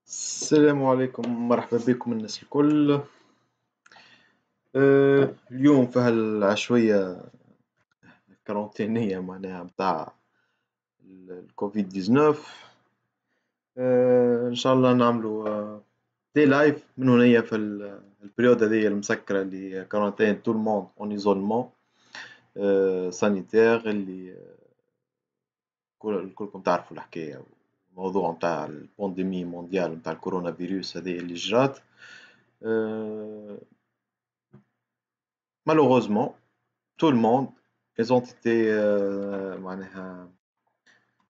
السلام عليكم، مرحبا بكم الناس الكل. اليوم في هالعشوية الكارانتينية معناها متاع الكوفيد 19. إن شاء الله نعملوا دي لايف من هنايا في البريود هذيا المسكرة اللي هي كارانتين تو الموند اون ايزولمون سانيتير اللي الكلكم تعرفوا الحكاية. الموضوع متاع البانديمي مونديال متاع الكورونا فيروس هذه اللي جرات. Malheureusement, tout le monde, ils ont été معناها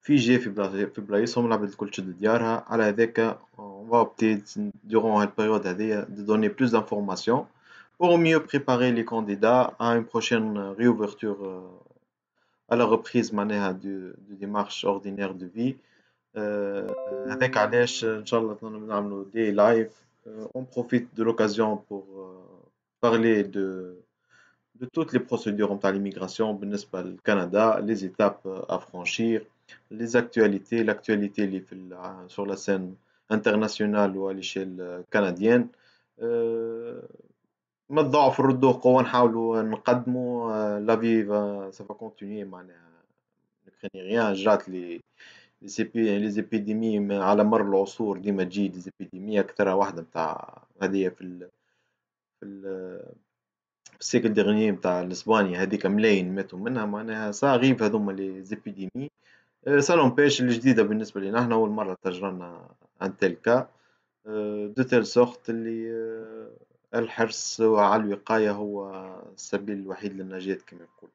figés في بلايصهم، العباد الكل تشد ديارها. على هذاك on va opter durant la période هذيا de donner plus d'informations pour mieux préparer les candidats à une prochaine réouverture à la reprise معناها de démarche ordinaire de vie. هذاك علاش إن شاء الله نعملوا des lives. On profite de l'occasion pour parler de toutes les procédures نتاع l'immigration بالنسبة للكندا, les étapes à franchir, les actualités, l'actualité اللي sur la scène internationale ou à l'échelle canadienne. ما الضعف نردوه قوة, نحاولوا نقدموا la vie ça va continuer معناها. ne craignez rien, جات les épidémies على مر العصور ديما تجي les épidémies. أكثرها واحدة متاع هذه في السيكل ديغني متاع الاسبانيا هذيك ملايين ماتوا منها معناها. سا غيب هذوما لي زيبيديمي. سا نومبيش الجديدة بالنسبة لنا احنا أول مرة تجرنا ان تيل كا دو تيل سورت اللي الحرص على الوقاية هو السبيل الوحيد للنجاة كما يقول.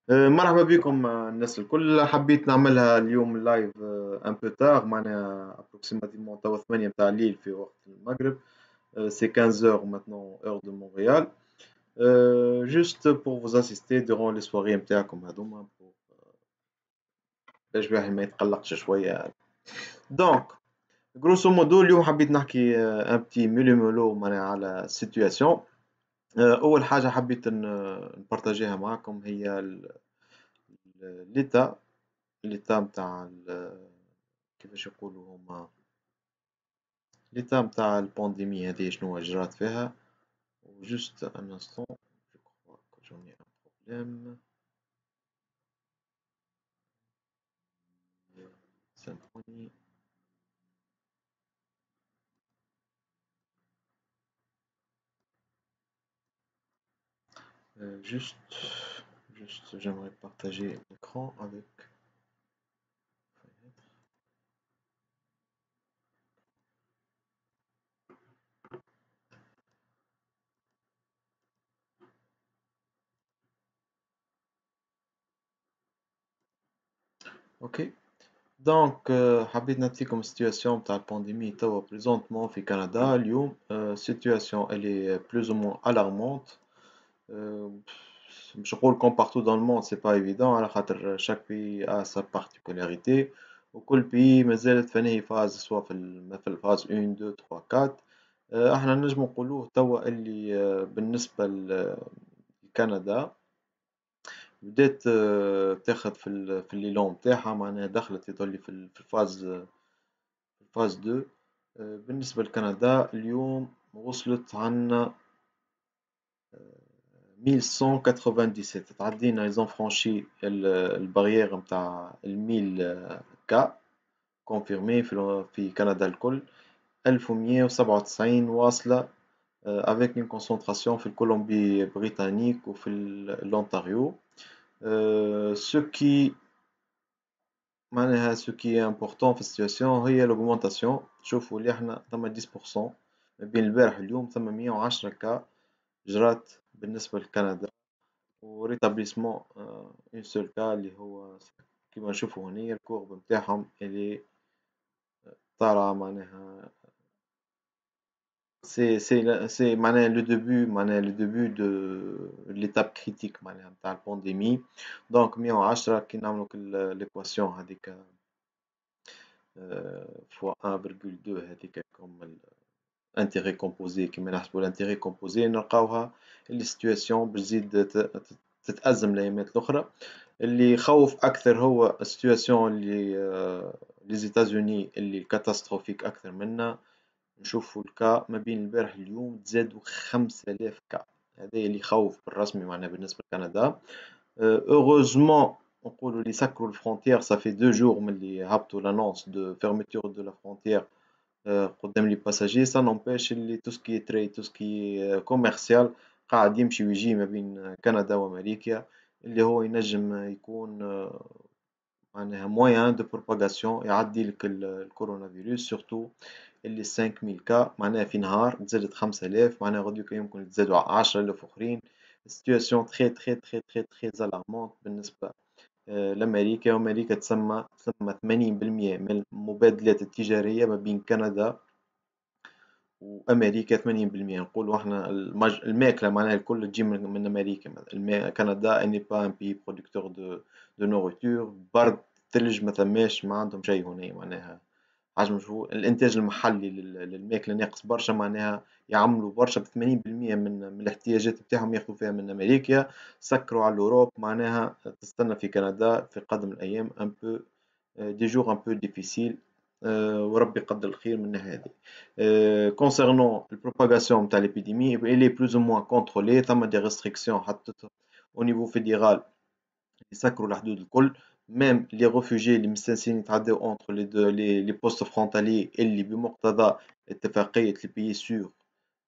مرحبا بكم الناس الكل. حبيت نعملها اليوم اللايف ان بو تار معناها ابروكسيماتيفمون توا 8 متاع الليل في وقت المغرب. سي 15 heures maintenant heure de Montréal. Juste pour vous assister durant les soirées نتاعكم هذوما باش الواحد ما يتقلقش شوية. دونك grosso modo اليوم حبيت نحكي ان بتي ميلو ميلو معناها على السيتواسيون. أول حاجة حبيت نبارطاجيها معكم هي ليتا متاع كيفاش يقولوا هما ليتا متاع البانديمي هذه شنو جرات فيها. وجوست ان انستون جو كخوا كو جون اي ان بروبليم. سامحوني. Juste, j'aimerais partager l'écran avec. Ok. Donc, حبيت نعطيكم situation بتاع البانديمي توا présentement في كندا اليوم. situation elle est plus ou moins alarmante. مش نقول comme partout dans le monde c'est pas évident على خاطر chaque pays a sa particularité. وكل pays مازالت فنهي فاز سواء في الفاز 1 2 3 4. احنا نجم نقولوه توا اللي بالنسبة لكندا بدات تاخد في الليلون نتاعها معناها دخلت يظل في الفاز 2. بالنسبة لكندا اليوم وصلت عنا 1197. تعدينا ايزون فرانشي البارير نتاع 1000 كا كونفيرمي في كندا الكل. 1197 واصلة avec une concentration في الكولومبي-بريطانيك وفي l'Ontario. Ce qui معناها ce qui est important في السيتواسيون هي l'augmentation. تشوفوا اللي احنا ثم 10% ما بين البارح واليوم. ثم 110 كا جرات بالنسبة لكندا وريتابليسمون اون سول كا اللي هو كيما نشوفوا هنا الكورب نتاعهم اللي طالعة معناها. C'est معناها le début de l'étape critique معناها نتاع البانديمي. دونك 110 كي نعملو l'équation هذيك fois 1,2 هذيك كوم intérêt composé كيما نحسبو l'intérêt composé نلقاوها السيتواسيون باش تزيد تتأزم الأيامات الأخرى. اللي يخوف أكثر هو السيتواسيون اللي لي زيتازوني اللي كاتاستروفيك أكثر منا. نشوفوا الكا ما بين البارح اليوم تزادوا 5000 كا. هذا اللي يخوف بالرسمي معناها بالنسبة لكندا. Heureusement نقولوا اللي سكروا الفرونتيير صافي 2 جور من اللي هبطوا لانونس دو فيرميتور دو لا فرونتيير قدام لي باساجي. سا نومبيش اللي تو سكي تري تو سكي كوميرسيال قاعد يمشي ويجي ما بين كندا وأمريكا، اللي هو ينجم يكون معناها موان دو بروباغاسيون يعدي لك الكورونا فيروس. سورتو اللي 5000 كا معناها في نهار تزادت 5000 معناها غدوة يمكن يتزادوا 10000 أخرين. سيتواسيون تخي تخي تخي تخي تخي زالارمونت بالنسبة لأمريكا. وأمريكا تسمى 80% من المبادلات التجارية ما بين كندا وأمريكا. 80% نقولوا احنا الماكلة معناها الكل تجي من أمريكا. كندا اني با ان بي برودكتور دو نورتور. برد ثلج ما ثماش، ما عندهم شيء هنا معناها. حاجة شو الإنتاج المحلي للماكلة ناقص برشا معناها. يعملوا برشا ب 80% من الاحتياجات بتاعهم ياخذوا فيها من أمريكا. سكروا على الأوروب معناها تستنى في كندا في قدم الأيام ان بو دي جور ان بو ديفيسيل. وربي يقدر الخير من هذه. كونسيرنون البروباغاسيون نتاع ليبيديمي إلي بلوز أو موان كونترولي. ثم دي ريستريكسيون حطتهم au niveau fédéral يسكروا الحدود الكل. ميم لي ريفوجي اللي مستانسين يتعداو اونتر لي دو لي بوست فرونتاليي اللي بمقتضى اتفاقية لي بيي سور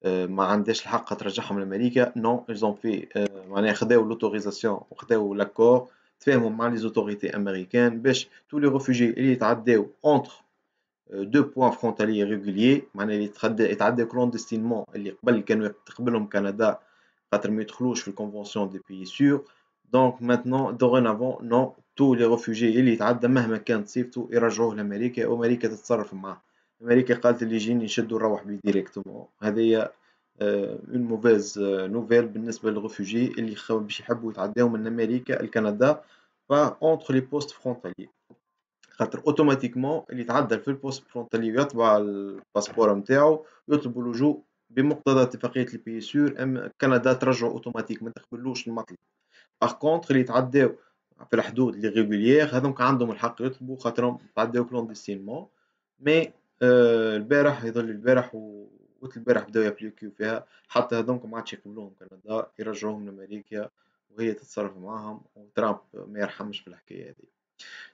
ما عندهاش الحق ترجعهم لأمريكا. نو ايزون في معناها خداو لوتوريزاسيون وخداو لاكور تفاهموا مع لي زوتوريتي امريكان باش تو لي ريفوجي اللي يتعداو اونتر دو بوان فرونتاليي ريغوليي معناها اللي يتعداو كلوندستينمون اللي قبل كانوا تقبلهم كندا خاطر ما يدخلوش في الكونفونسيون دي بيي سور. دونك ماتنون دوغونافون نو تو لي ريفوجي اللي يتعدى مهما كانت صيفته يرجعوه لأمريكا وأمريكا تتصرف معاه. أمريكا قالت اللي يجيني يشد نروح بيه ديريكتومون. هذه اون موفيز نوفيل بالنسبة للريفوجي اللي باش يحبوا يتعداو من أمريكا لكندا با اونتر لي بوست فرونتاليي. خاطر اوتوماتيكمون اللي يتعدى في البوست فرونتالي ويطبع الباسبور نتاعو يطلبوا اللجوء بمقتضى اتفاقية البي سور. ام كندا ترجعه اوتوماتيك ما تقبلوش المطلب. باغ كونتخ اللي يتعداو في الحدود لي ريغوليير هذوك عندهم الحق يطلبوا خاطرهم تعداو كلوندستينمون. مي البارح يظل البارح وقت البارح بداو يابليكيو فيها حتى هذوك ما عادش يقبلوهم كندا يرجعوهم لأمريكا وهي تتصرف معاهم. وترامب ما يرحمش في الحكاية هذه.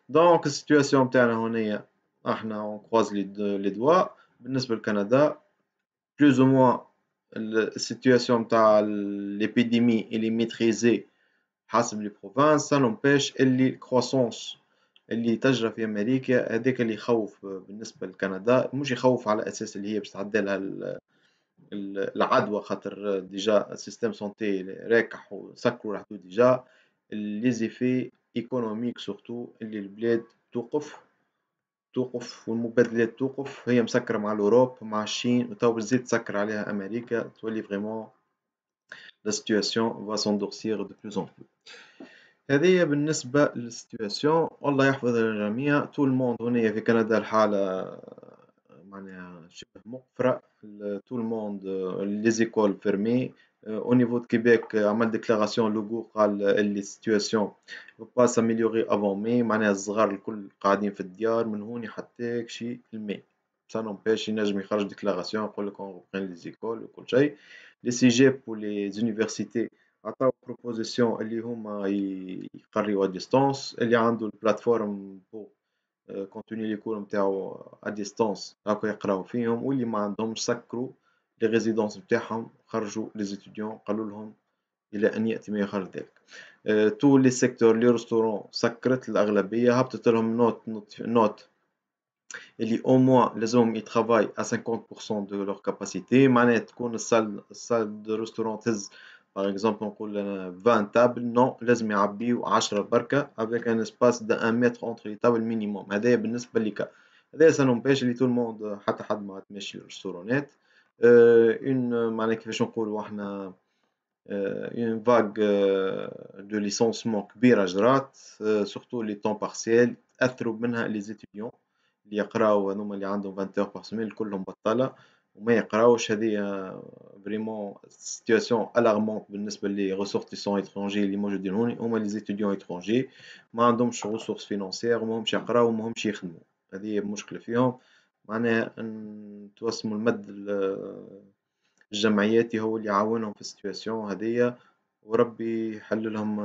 دونك السيتواسيون نتاعنا هنايا احنا اون كروز لي دوا بالنسبة لكندا بلوز او موان السيتواسيون نتاع ليبيديمي اللي ميتريزي حسب لي بروفانس. سا نومبيش اللي الكروسونس اللي تجرى في امريكا هذاك اللي يخوف بالنسبة لكندا. مش يخوف على اساس اللي هي باش تعدى لها العدوى خاطر ديجا السيستم سونتي راكح وسكروا الحدود ديجا. لي زيفي ايكونوميك سورتو اللي البلاد توقف والمبادلات توقف. هي مسكرة مع الأوروب مع الصين وتوا تزيد تسكر عليها أمريكا. تولي فريمون لا سيتواسيون va s'endurcir de plus en plus. هذه بالنسبة للسيتواسيون. والله يحفظ الجميع. تو الموند هنا في كندا الحالة معناها شبه مقفرة. تو الموند لي زيكول فيرمي. او نيفو دو كيبيك عمل ديكلاراسيون لوغو قال اللي السيتواسيون با ساميليوري افون مي معناها الصغار الكل قاعدين في الديار من هوني حتى شي الماء. سا نومبيش ينجم يخرج ديكلاراسيون يقول لك اون روبرين لي زيكول وكل شيء. لي سيجيب ولي زونيفرسيتي عطاو بروبوزيسيون اللي هما يقريو ا ديستونس. اللي عنده البلاتفورم بو كونتوني لي كور نتاعو ا ديستونس هاكا يقراو فيهم. واللي ما عندهمش سكروا لي ريزيدونس نتاعهم خرجوا لي زيتيديون قالوا لهم الى ان ياتي ما يخرج ذلك. تو لي سيكتور لي ريستورون سكرت الاغلبيه هبطت لهم نوت اللي او موان لازمهم يترافاي ا 50% دو لور كاباسيتي. معناها تكون السال دو ريستورون تهز باغ اكزومبل نقول انا 20 تابل نو لازم يعبيو 10 بركه افيك ان اسباس دو 1 متر اونتر لي تابل مينيموم. هذايا بالنسبه لك هذايا سا نومبيش اللي تو الموند حتى حد ما تمشي الريستورونات. اون معناها كيفاش نقولوا احنا اون فاغ دو ليسونسمون كبيره جرات سورتو لي طون بارسيال اثروا منها لي زيتيديون اللي يقراو هذوما اللي عندهم 20 اور بار سيمين كلهم بطاله. وما يقراوش. هذه فريمون سيتياسيون الارمونت بالنسبه لي ressortissants étrangers اللي موجودين هون. هما لي زيتيديون étrangers ما عندهمش ressources financières وما همش يقراو وما همش يخدموا. هذه هي المشكله فيهم. معناها توسموا المد الجمعياتي هو اللي يعاونهم في السيتياسيون هذيا، وربي يحل لهم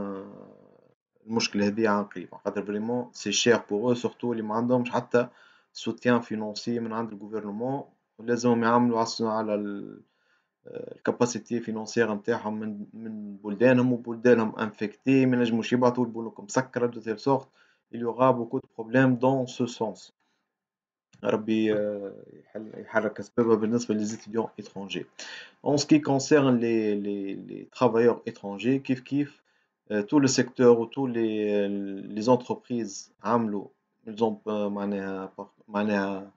المشكلة هذيا عن قريب. خاطر فريمون سي شير بوغ او، سورتو اللي ما عندهمش حتى سوتيان فينونسي من عند الجوفرنمون، ولازمهم يعملوا على الكاباسيتي فينونسيير نتاعهم من بلدانهم، وبلدانهم انفكتي ما ينجموش يبعثوا البنوك مسكرة دو تيل سورت il y aura beaucoup de problèmes dans ce sens. ربي يحرك أسبابها بالنسبة les étudiants étrangers. En ce qui concerne les travailleurs étrangers, كيف tout le secteur ou tous les entreprises عملوا ils ont معناها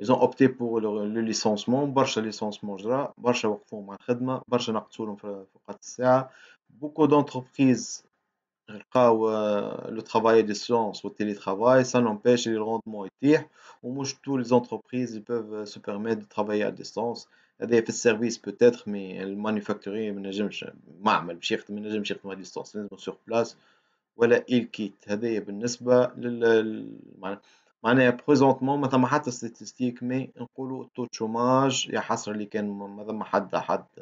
ils ont opté pour le licenciement. برشا licenciement جرى، برشا وقفوهم عن الخدمة، برشا نقصوا لهم في أوقات الساعة. beaucoup d'entreprises لقاو لو travail à distance والتيلي travail ça n'empêche les rendements يطيح، ومش tous les entreprises ils peuvent se permettre de travailler à distance. هذا في السيرفيس peut-être mais المانيفاكتوري ما نجمش، معمل باش يخدم ما نجمش يخدم à distance، لازم sur place ولا il quitte. هذايا بالنسبة معناها بريزونتمون ما ثم حتى ستاتستيك مي نقولوا تو شوماج يا حسرة اللي كان ما ثم حد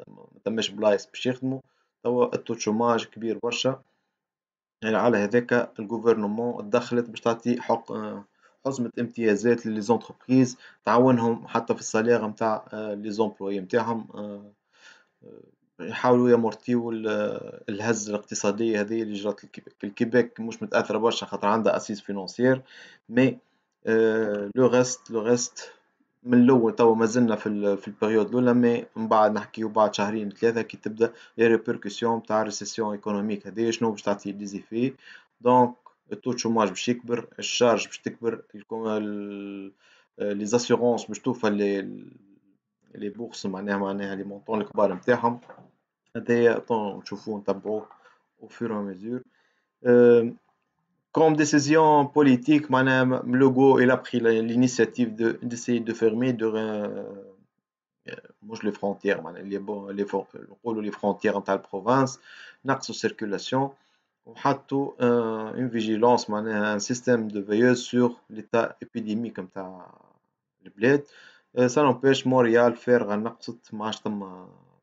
ما ثماش بلايص باش يخدموا. توا التو شوماج كبير برشا. يعني على هذاك الجوفرنمون اتدخلت باش تعطي حزمة امتيازات للي زونتربريز تعاونهم حتى في السالير نتاع لي زومبلوي نتاعهم، يحاولوا يامورتيو الهزة الاقتصادية هذه اللي جرات الكيبيك. الكيبيك مش متأثرة برشا خاطر عندها أسيس فينونسيير، مي لو ريست من الأول توا مازلنا في البريود الأولى، مي من بعد نحكيو بعد شهرين ثلاثة كي تبدا لي ريبركسيون تاع الريسيسيون ايكونوميك هذه شنو باش تعطي لي زيفي. دونك التو شوماج باش يكبر، الشارج باش تكبر، لي زاسيورونس باش توفى لي بورس معناها لي مونطون الكبار نتاعهم. هذايا نشوفوه نتبعوه au fur et à mesure. Comme décision politique, Madame Legault il a pris l'initiative d'essayer de fermer مش les frontières نقولوا les frontières نتاع البروفانس، نقصوا circulation وحطوا une vigilance معناها un système de veilleuse sur l'état épidémique نتاع البلاد. ça n'empêche مونريال فارغة نقصت ما عادش ثم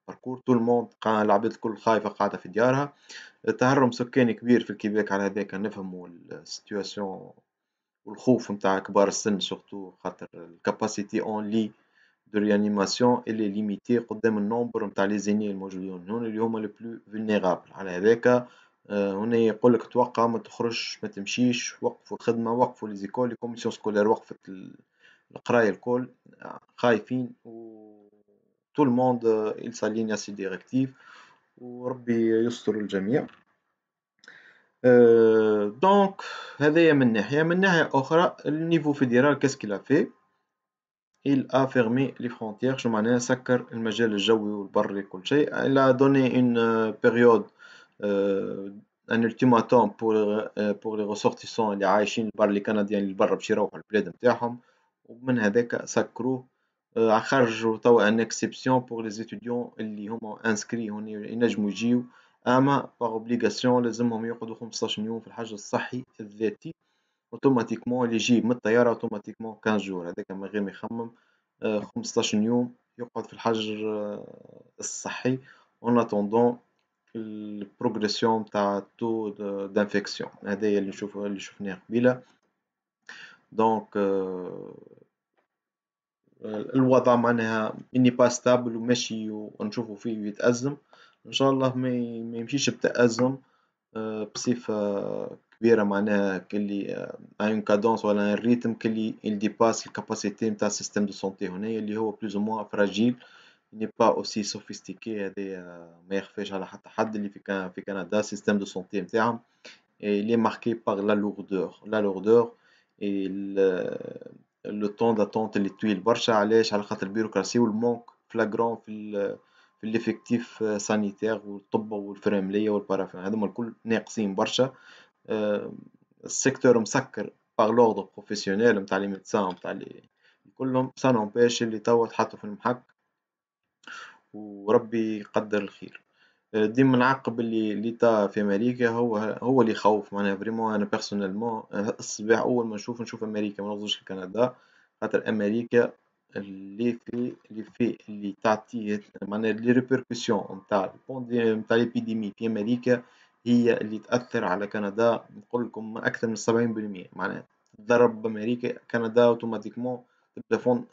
باركور، تو الموند العباد الكل خايفة قاعدة في ديارها. تهرم سكاني كبير في الكيبيك، على هذاك نفهموا السيتواسيون والخوف نتاع كبار السن سورتو خاطر الكاباسيتي اون لي دو ريانيماسيون اللي ليميتي قدام النومبر نتاع لي زيني الموجودين هون اللي هما لو بلو فولنيرابل. على هذاك هنا يقول لك توقع ما تخرجش ما تمشيش، وقفوا الخدمة وقفوا لي زيكول، لي كوميسيون سكولير وقفت القراية الكل خايفين، و تو الموند il s'aligne à ces directives وربي يستر الجميع. دونك هذايا من ناحية. من ناحية أخرى النيفو فيدرال qu'est-ce qu'il a fait؟ il a fermé les frontières. شو معناها؟ سكر المجال الجوي والبري كل شيء. il a donné une période un ultimatum pour les ressortissants اللي عايشين البر لي كنديين اللي برا باش يروحوا البلاد نتاعهم، ومن هذاك سكروه. خرجوا توا ان اكسبسيون بور لي ستوديون اللي هما انسكري هون ينجموا يجيو، اما باغ اوبليغاسيون لازمهم يقعدوا 15 يوم في الحجر الصحي الذاتي اوتوماتيكمون. اللي يجي من الطياره اوتوماتيكمون 15 جور، هذاك من غير ما يخمم 15 يوم يقعد في الحجر الصحي اون اتوندون البروغريسيون تاع تو دانفيكسيون. هذايا اللي نشوفه اللي شفناه قبيله. دونك الوضع معناها اني با ستابل وماشي ونشوفوا فيه يتأزم. ان شاء الله ما يمشيش بتأزم بصفة كبيرة، معناها كلي اون كادونس ولا ان ريتم كلي il dépasse الكاباسيتي نتاع السيستم دو سونتي هنا اللي هو بلوز او موان فراجيل ني با اوسي سوفيستيكي. هذا ما يخفاش على حتى حد اللي في كندا السيستم دو سونتي نتاعهم il est marqué par la lourdeur et لو طون داتونت اللي طويل برشا. علاش؟ على خاطر البيروقراسي والمونك فلاغرون في الافكتيف سانيتير والطب والفرامليه والبارافين هذوما الكل ناقصين برشا. السيكتور مسكر باغ لوردر بروفيسيونيل نتاع لي ميدسان نتاع لي كلهم. سا نومبيش اللي توا تحطوا في المحك وربي يقدر الخير. ديما نعقب اللي ليتا في أمريكا هو اللي يخوف معناها فريمون. أنا بيرسونيلمون الصباح أول ما نشوف أمريكا ما نغزوش كندا، خاطر أمريكا اللي تعطيه معناها لي ريبركسيون نتاع ليبيديمي في أمريكا هي اللي تأثر على كندا. نقول لكم أكثر من 70%. معناها تضرب بأمريكا كندا أوتوماتيكمون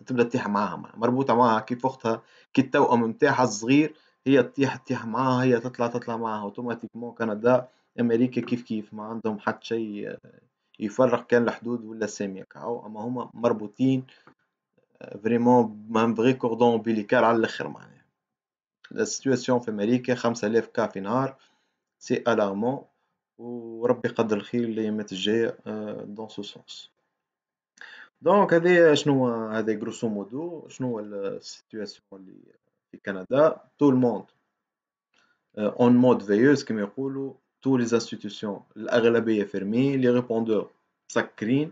تبدا تطيح معاها، مربوطة معاها كيف أختها، كي التوأم نتاعها الصغير هي تطيح معاها، هي تطلع معاها اوتوماتيكمون. كندا امريكا كيف ما عندهم حتى شيء يفرق كان الحدود ولا سامية كاو، اما هما مربوطين فريمون بان فغي كوردون امبيليكال على الاخر. معناها السيتواسيون في امريكا 5000 كا في نهار سي الارمون، وربي يقدر الخير الايامات الجايه دون سو سونس. دونك هذه شنو هذا غروسو مودو شنو هو السيتواسيون اللي في كندا. تو الموند اون مود فيوز كما يقولوا، تو لي انستيتيوشن الاغلبيه فيرمي، لي ريبوندور مسكرين.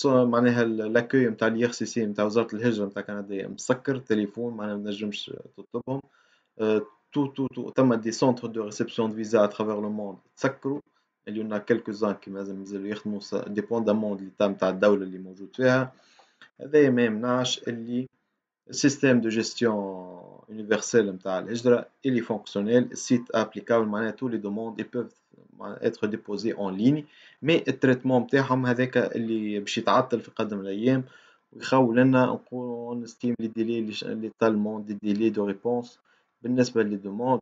معناها لاكوي نتاع اليغ سي سي نتاع وزاره الهجره نتاع كندا مسكر، التليفون معناها ما تنجمش تطلبهم. تو ثم دي سونتر دو ريسبسيون دو فيزا اترافير لو موند تسكروا، اللي يونا كالكو زان كي مازالوا يخدموا ديبوندامون ليتا نتاع الدوله اللي موجود فيها. هذا ما يمنعش اللي système de gestion universel نتاع الهجرة il est fonctionnel, site applicable معناها tous les demandes ils peuvent être déposées en ligne. mais التريتمون نتاعهم هذاك اللي باش يتعطل في قدم الأيام ويخول لنا نقولوا نستيم لي ديلي لي تالمون دي ديلي دو ريبونس بالنسبة لي دوموند،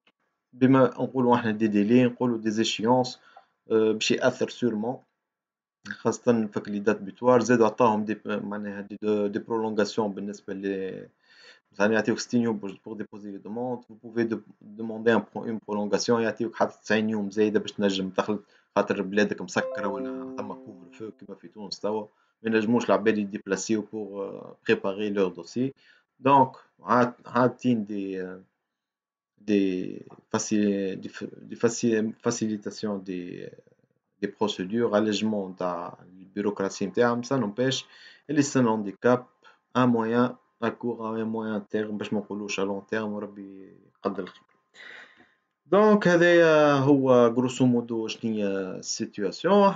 بما نقولوا احنا دي ديلي نقولوا دي زيشيونس باش يأثر سورمون، خاصة فك لي دات بيتوار. زادوا عطاهم دي معناها دي برولونغاسيون بالنسبة ل مثلا يعطيوك 60 يوم pour déposer les demandes. vous pouvez demander une prolongation يعطيوك حتى 90 يوم زايدة باش تنجم تخلط، خاطر بلادك مسكرة ولا ثم كوفر فو كيما في تونس توا ما ينجموش العباد يديبلاسيو pour préparer leur dossier. donc عاطين des facilitation des procédures, allègement نتاع البيروقراطية نتاعهم. ça n'empêche اللي سن handicap un moyen à court à moyen terme باش ما نقولوش à long terme، وربي يقدر الخير. دونك هذايا هو غروسو مودو شنيا السيتواسيون.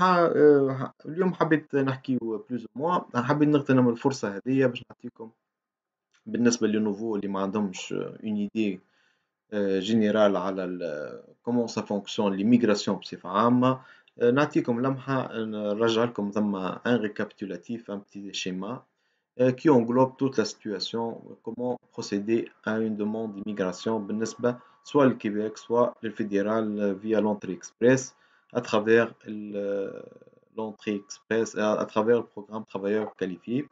اليوم حبيت نحكيو بلوز موا، حبيت نغتنم الفرصة هذيا باش نعطيكم بالنسبة للنوفو اللي ما عندهمش اون ايدي جينيرال على كومون سا فونكسيون ليميغراسيون بصفة عامة. نعطيكم لمحة نرجع لكم ثم ان ريكابيتولاتيف ان بتي شيما qui englobe toute la situation, comment procéder à une demande d'immigration بالنسبة soit le Québec soit le fédéral via l'entrée express à travers l'entrée express à travers le programme travailleurs qualifiés.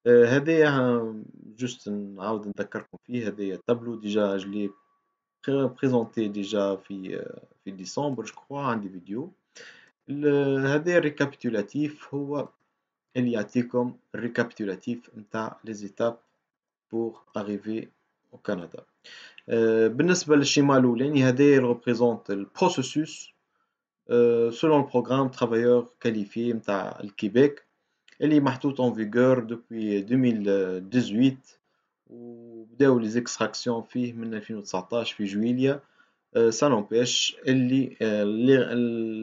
هذايا juste نعاود نذكركم فيه، هذايا تابلو ديجا جلي présenté déjà في ديسمبر جو كخوا عندي فيديو. هذا الريكابيتولاتيف هو اللي يعطيكم الريكابيتولاتيف نتاع les étapes pour arriver au Canada. بالنسبة للشيما الأولاني هذا représente البروسيسوس selon le programme travailleurs qualifiés نتاع الكيبيك اللي محطوط en vigueur depuis 2018 وبداو لي زيكستراكسيون فيه من 2019 في جويليا. ça n'empêche اللي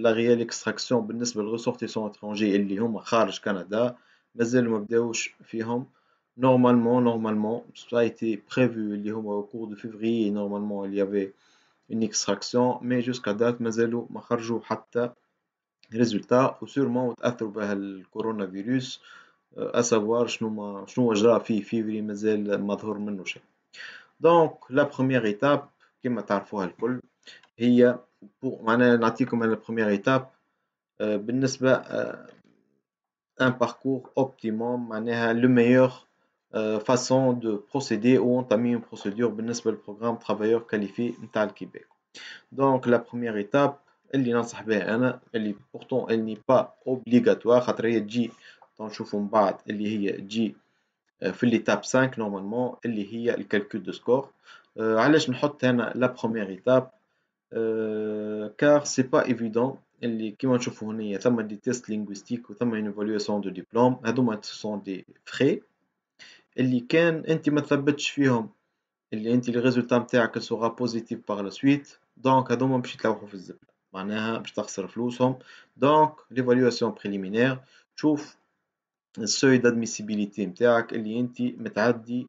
لا ريال اكستراكسيون بالنسبة للريسورتيسون اترونجي اللي هما خارج كندا مازالوا ما بداوش فيهم. Normalement, ça a été prévu اللي هما au cours de février. Normalement, il y avait une extraction, mais jusqu'à date مازالوا ما خرجوا حتى résultat. وسورمون تأثروا بها الكورونا فيروس à savoir شنو جرى في فيفري مازال ما ظهر منه شيء. دونك لا بروميير ايتاب كما تعرفوها الكل هي معناها نعطيكم انا بروميير ايتاب بالنسبة un parcours optimum معناها le meilleur façon de procéder ou entamer une procédure بالنسبة للبروغرام travailleurs qualifiés نتاع الكيبيك. donc la première étape اللي ننصح بها أنا اللي pourtant elle n'est pas obligatoire خاطر هي تجي نشوفوا من بعد اللي هي تجي في l'étape 5 normalement اللي هي الكالكول دو سكور. علاش نحط هنا la première étape car c'est pas évident اللي كيما نشوفوا هنا ثم دي تيست لينغويستيك وثم une évaluation de diplôme هذوما ce sont des frais اللي كان انت ما تثبتش فيهم اللي أنت الريزولتا متاعك سوغا بوزيتيف باغ لا سويت، دونك هاذوما باش يتلوحو في الزبلة، معناها باش تخسر فلوسهم. دونك ليفالواسيون بريليمينير تشوف السوي دادميسيبيليتي متاعك اللي أنت متعدي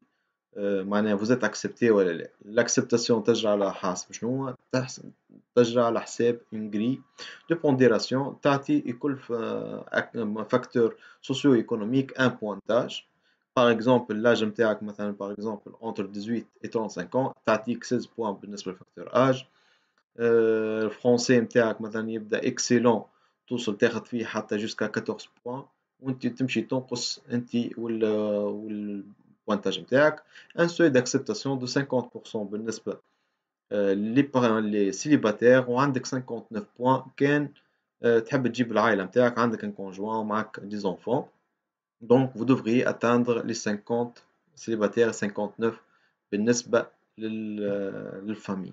معناها vous êtes accepté ولا لا. l'acceptation تجرى على حسب شنو هو؟ تجرى على حساب une grille de pondération تعطي لكل فاكتور سوسيو ايكونوميك ان بوانتاج. par exemple l'âge نتاعك مثلا par exemple entre 18 et 35 ans تعطيك 16 بوان بالنسبة لفاكتور âge. الفرونسي نتاعك مثلا يبدا اكسيلون توصل تاخذ فيه حتى جوسكا 14 بوان، وانت تمشي تنقص انت والبوانتاج نتاعك. ان سوي داكسبتاسيون دو 50% بالنسبه لي سيليباتير، وعندك 59 بوان كان تحب تجيب العائله نتاعك، عندك ان كونجوان ومعك دي زونفون. دونك vous devriez atteindre les 50 célibataires 59 بالنسبة للفامي.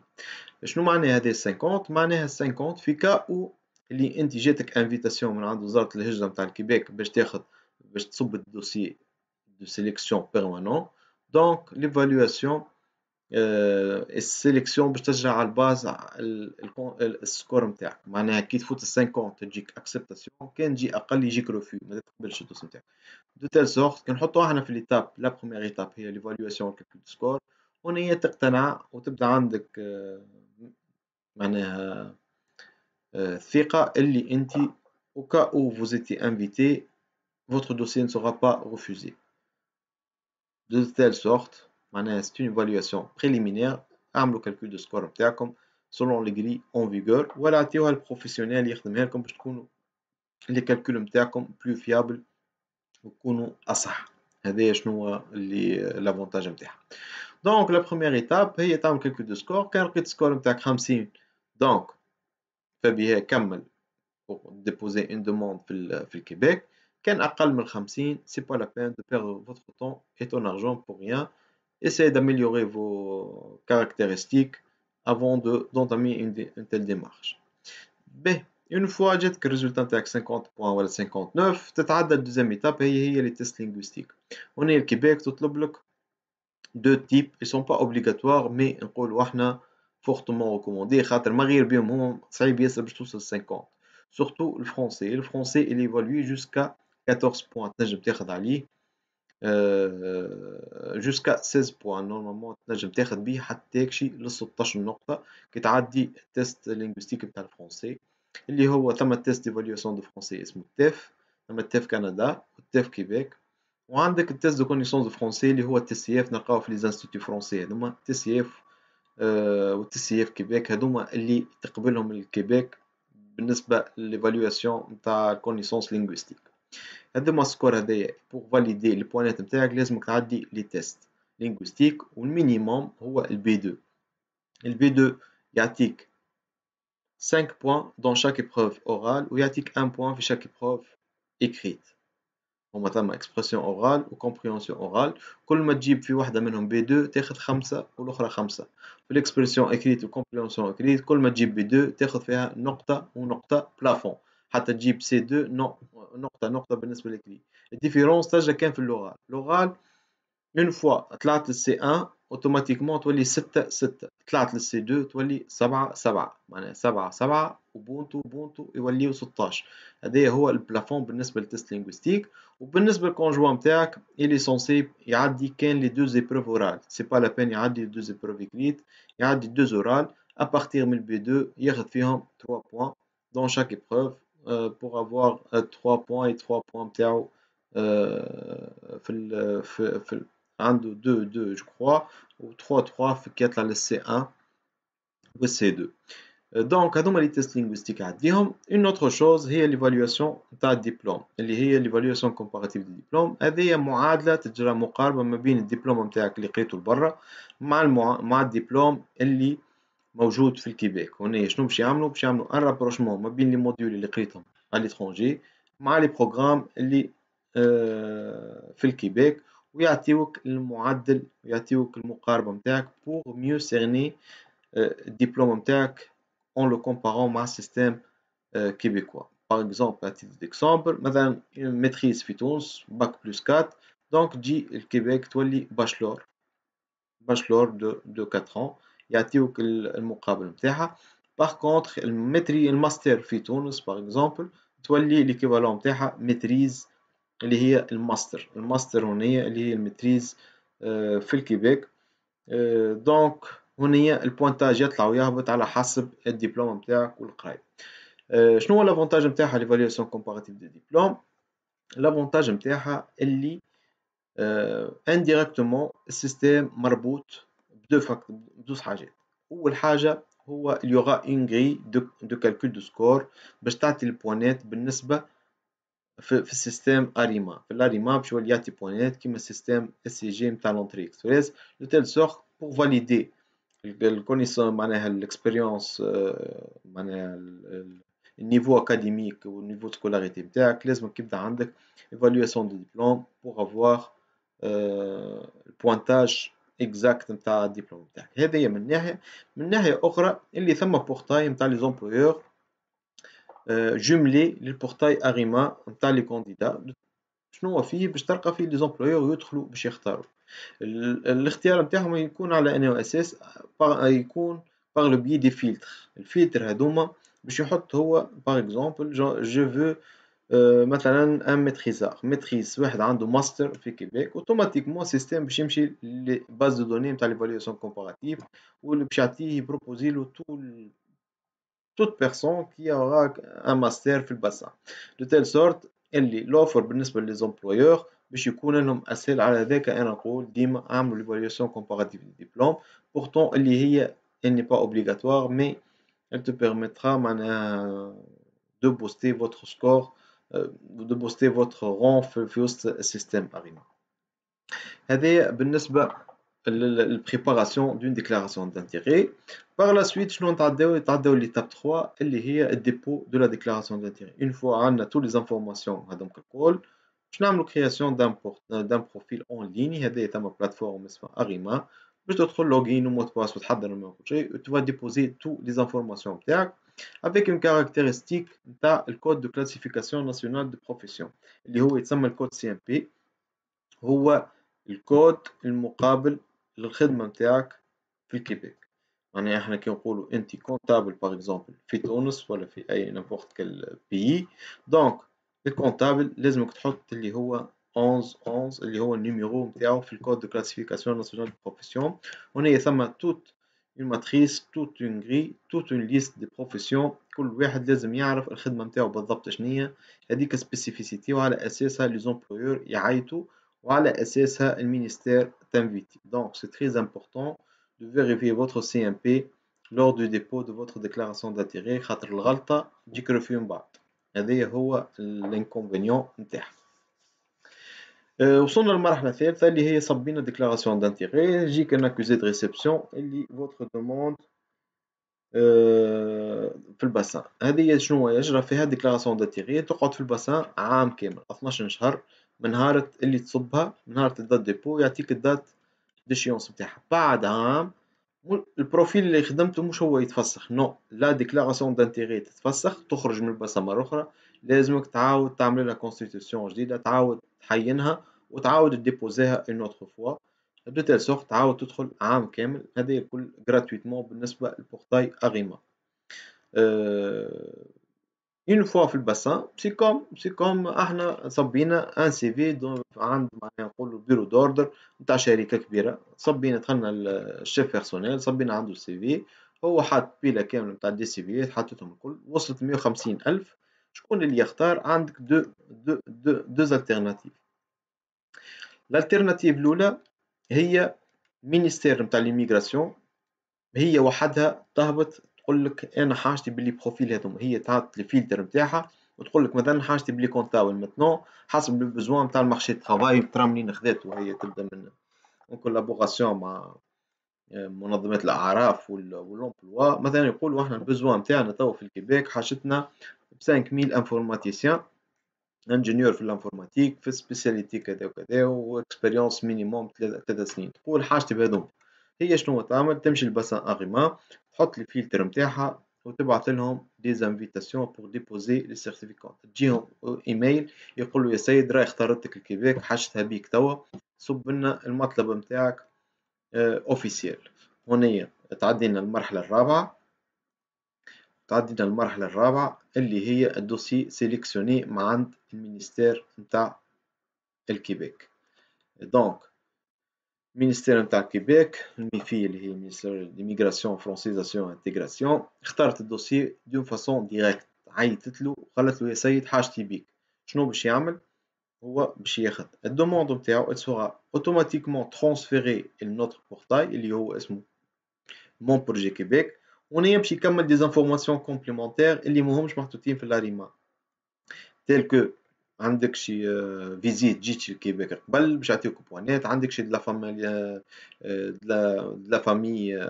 شنو معناها هذه 50؟ معناها 50 في كاو اللي انت جاتك انفيتاسيون من عند وزارة الهجرة نتاع الكيبيك باش تصب الدوسي دو سيليكسيون بيرمانون. دونك ليفالواسيون السيليكسيون باش ترجع على الباز السكور نتاعك، معناها كي تفوت ال 50 تجيك اكسبتاسيون، كان تجي اقل يجيك ريفيو ما تقبلش الدوسي نتاعك. دو تيل سورت كي نحطوها احنا في ليتاب لا بروميير ايتاب هي ليفالواسيون والكالكول سكور، هنا هي تقتنع وتبدا عندك معناها الثقة اللي انت au cas où vous étiez invité votre dossier ne sera pas refusé. De telle sorte معناها c'est une évaluation préliminaire، اعملوا calcul de score نتاعكم selon les grilles en vigueur ولا عطيوها البروفيسيونيل يخدمها لكم باش تكونوا لي كالكول نتاعكم بلو فيابل ويكونوا اصح. هذايا شنو هو اللي لافونتاج نتاعها. دونك لا بروميير ايتاب هي تعمل كالكول دو سكور، كان لقيت السكور نتاعك 50 دونك فبها كمل pour déposer une demande في الكيبيك. كان أقل من 50 c'est pas la peine de perdre votre temps et ton argent pour rien. Essayez d'améliorer vos caractéristiques avant d'entamer une telle démarche. باهي une fois جاتك الريزولتا نتاعك 50 بوان ولا 59 تتعدى الدوزيام ايتاب هي لي تيست لينغويستيك. هنا الكيبيك تطلب لك دو تيب ils sont pas obligatoires mais نقولوا احنا fortement recommandé خاطر ما غير بهم هما صعيب ياسر باش توصل 50. surtout le français il évolue jusqu'à 14 points تنجم تاخذ عليه jusqu'à 16 points normalement تنجم تاخذ بيه حتى تكشي ل 16 نقطة كي تعدي التيست لينغويستيك بتاع الفرنسي اللي هو ثم تيست ايفالواسيون دو فرونسي اسمه التيف، ثم التيف كندا والتيف كيبيك، وعندك التيست دو كونيسونس دو فرونسي اللي هو التي سي اف نلقاوه في لي انستيتيو فرونسي هذوما تي سي اف والتي سي اف كيبيك هذوما اللي تقبلهم الكيبيك بالنسبة للإيفالواسيون نتاع الكونيسونس لينغويستيك. هذوما السكور هذايا بوغ فاليدي البوانات نتاعك لازمك تعدي لي تيست لينغويستيك، والمينيموم هو البي 2. البي 2 يعطيك 5 points dans chaque épreuve orale ويعطيك 1 point في chaque épreuve écrite. هما ثما expression orale و comprehension orale، كل ما تجيب في واحدة منهم B2 تاخذ 5 والأخرى 5. في l'expression écrite و comprehension écrite كل ما تجيب B2 تاخذ فيها نقطة ونقطة plafond، حتى تجيب C2 نقطة بالنسبة للإكريت. الديفيرونس ترجع كان في اللغة. لغة une fois طلعت للسي 1 اوتوماتيكمون تولي 6 6، طلعت للسي 2 تولي 7 7، معناها 7 7 وبونتو يوليو 16. هذا هو البلافون بالنسبه للتست لينغويستيك. وبالنسبه للكونجوان نتاعك اللي سونسي يعدي كان لي دو زيبروف اورال، سي با لا بين يعدي دو زيبروف اكريت، يعدي دو اورال ابارتير من البي 2 ياخذ فيهم 3 بوان دون شاك ايبروف بور افوار 3 بوان اي 3 بوان نتاعو في عنده 2 je crois و 3 في كي يطلع للسي 1 والسي 2. دونك هذوما لي تيست لينغويستيك عديهم. اون اوتر شوز هي ليفالواسيون نتاع الدبلوم اللي هي ليفالواسيون كومباراتيف دو ديبلوم. هذه معادله تجرى مقاربه ما بين الدبلوم نتاعك اللي لقيته لبرا مع الدبلوم اللي موجود في الكيبيك. هنا شنو باش يعملوا؟ باش يعملوا ان رابروشمون ما بين لي موديول اللي لقيتهم على ليترونجي مع لي بروغرام اللي في الكيبيك، ويعطيوك المعدل ويعطيوك المقاربة نتاعك pour mieux cerner الدبلوم نتاعك en le comparant مع السيستم كيبيكوا. par exemple à titre d'exemple مثلا ماتريز في تونس باك بلس 4 دونك تجي الكيبيك تولي باشلور bachelor de 4 ans يعطيوك المقابل نتاعها. باغ كونطخ الماستر في تونس باغ اكزومبل تولي ليكيفالون نتاعها ميتريز اللي هي الماستر هنية اللي هي الميتريز في الكيبيك. دونك هنية البوانتاج يطلع ويهبط على حسب الدبلوم نتاعك والقراية. شنو هو لافونتاج نتاعها ليفاليواسيون كومباراتيف دو ديبلوم؟ لافونتاج نتاعها اللي انديريكتومون السيستيم مربوط بدوز حاجات. اول حاجه هو اليوغا اون غري دو كالكول دو سكور باش تعطي البوانات بالنسبه في السيستيم اريما. في الاريما باش يولي يعطي بوانات كيما السيستيم اس سي جي نتاع لونتري اكسبريس دو تيل سورت بور فاليدي الكونيسون معناها الاكسبيريونس معناها النيفو اكاديميك والنيفو سكولاريتي نتاعك لازمك يبدا عندك ايفالواسيون دو ديبلوم بور افوار البوانتاج اكزاكت نتاع الدبلوم نتاعك. هذه من ناحيه. من ناحيه اخرى اللي ثم بورتاي نتاع لي زومبلويور جملي للبورتاي اريما نتاع لي كونديدا. شنو هو فيه؟ باش تلقى فيه لي زومبلويور يدخلوا باش يختاروا. الاختيار نتاعهم يكون على انه اساس يكون باغ لو بي دي فلتر. الفلتر هذوما باش يحط هو باغ اكزومبل جو فو مثلا ان ميتريزار ميتريز واحد عنده ماستر في كيبيك اوتوماتيكمون سيستيم باش يمشي لي باز دو دوني نتاع ليفاليواسيون كومباراتيف واللي باش يعطيه يبروبوزي له toute personne qui aura un master في الباسان de telle sorte اللي الاوفر بالنسبه للزومبلويور باش يكون لهم اسهل. على ذاك انا نقول ديما اعملوا ليفاليوسيون كومباراتيف دي ديبلوم pourtant اللي هي elle n'est pas obligatoire mais elle te permettra معناها de booster votre score de booster votre rang في وسط السيستم اريما. هذه بالنسبة للبريباراسيون دون ديكلاراسيون دانتيغي. Par la suite شنو نتعداو ليتاب 3 اللي هي الديبو دو لا ديكلاراسيون دانتيغي. اون فوا عندنا تو لي زانفورماسيون هذوك الكل باش نعملو كرياسيون دان بروفيل اون ليني. هذايا ثما بلاتفورم اسمها اريما باش تدخل لوغين ومود باس وتحضر المهم كل شيء تو ديبوزي تو لي زانفورماسيون نتاعك avec une caractéristique نتاع الكود دو كلاسيفيكاسيون ناسيونال دو بروفيسيون اللي هو يتسمى الكود سي ام بي. هو الكود المقابل للخدمة نتاعك في الكيبيك. يعني احنا كي نقولوا انت كونتابل باغ اكزومبل في تونس ولا في اي نيمبورت كال بيي دونك الكونتابل لازمك تحط اللي هو 11 اللي هو النيميرو نتاعو في الكود دو كلاسيفيكاسيون ناسيونال دو بروفيسيون. هنا ثم توت une matrice toute une grille toute une liste de professions كل واحد لازم يعرف الخدمة نتاعو بالضبط شنية هذيك سبيسيفيسيتي وعلى اساسها لي زومبلويور يعيطوا وعلى اساسها المينيستير تنفيتي. Donc c'est très important de vérifier votre CMP lors du dépôt de votre déclaration d'intérêt خاطر الغلطة تجيك ريفي من بعد. هذا هو الانكونفينيون نتاعها. وصلنا للمرحلة الثالثة اللي هي صبينا ديكلاراسيون دانتيغي يجيك ان اكوزي دو ريسبسيون اللي فوتر دوموند في الباسان. هذه شنو يجرى فيها ديكلاراسيون دانتيغي تقعد في الباسان عام كامل 12 شهر من نهار اللي تصبها من نهار الدات ديبو يعطيك الدات ديشيونس نتاعها. بعد عام البروفيل اللي خدمته مش هو يتفسخ نو لا ديكلاراسيون دانتيغي تتفسخ تخرج من الباسا مرة أخرى لازمك تعاود تعمل لها كونستيتيوسيون جديدة تعاود تحينها وتعاود تديبوزيها اون اوتر فوا دو تيل سورت تعاود تدخل عام كامل. هذا الكل غراتويتمون بالنسبة للبورتاي أغيما. اون فوا في الباسان سي كوم احنا صبينا ان سي في عند معناها نقولوا بيرو دوردر نتاع شركه كبيره صبينا دخلنا الشيف بيرسونيل صبينا عنده السي في هو حاط بيلا كامله نتاع دي سي فيات حطيتهم الكل وصلت 150 ألف. شكون اللي يختار؟ عندك دو التيرناتيف. الالتيرناتيف الاولى هي مينيستير نتاع ليميغراسيون هي وحدها تهبط تقول لك انا حاجتي باللي بروفيل هذوما هي تعطي الفلتر نتاعها وتقول لك مثلا حاجتي باللي كونتابل ماتنون حسب البزوان نتاع المارشي ترافاي ترى منين خذات وهي تبدا من كولابوراسيون مع منظمات الاعراف والامبلوا. مثلا يقولوا احنا البزوان نتاعنا تو في الكيبيك حاجتنا 5000 انفورماتيسيان انجينيور في الانفورماتيك في سبيسياليتي كذا وكذا واكسبيريونس مينيموم 3 سنين. تقول حاجتي بهذوما هي شنو تعمل؟ تمشي لباسان اغيما تحط الفلتر نتاعها وتبعث لهم دي انفيتاسيون بور ديبوزي لي سيرتيفيكات تجيهم ايميل يقول له يا سيد راهي اختارتك الكيبيك حاجتها بيك توا صب لنا المطلب نتاعك اوفيسيال. هنا تعدينا المرحلة الرابعة، اللي هي الدوسي سيليكسيوني مع عند المينيستير نتاع الكيبيك. دونك المينيستير نتاع الكيبيك الميفي اللي هي مينيستير ديميغراسيون فرانسيزاسيون انتيغراسيون اختارت الدوسي دون فاسون ديريكت، عيطت له وقالت له يا سيد حاجتي بيك. شنو باش يعمل؟ هو باش ياخذ الدوموند نتاعو elle sera automatiquement transférée لنوتر بورتاي اللي هو اسمه مون بروجي كيبيك، وهنا باش يكمل دي زانفورماسيون كومبليمونتير اللي ماهمش محطوطين في لاريما، تيل كو عندك شي فيزيت جيت لكيبيك قبل باش يعطيوك بوانات، عندك شي دو لا فامي دو لا فامي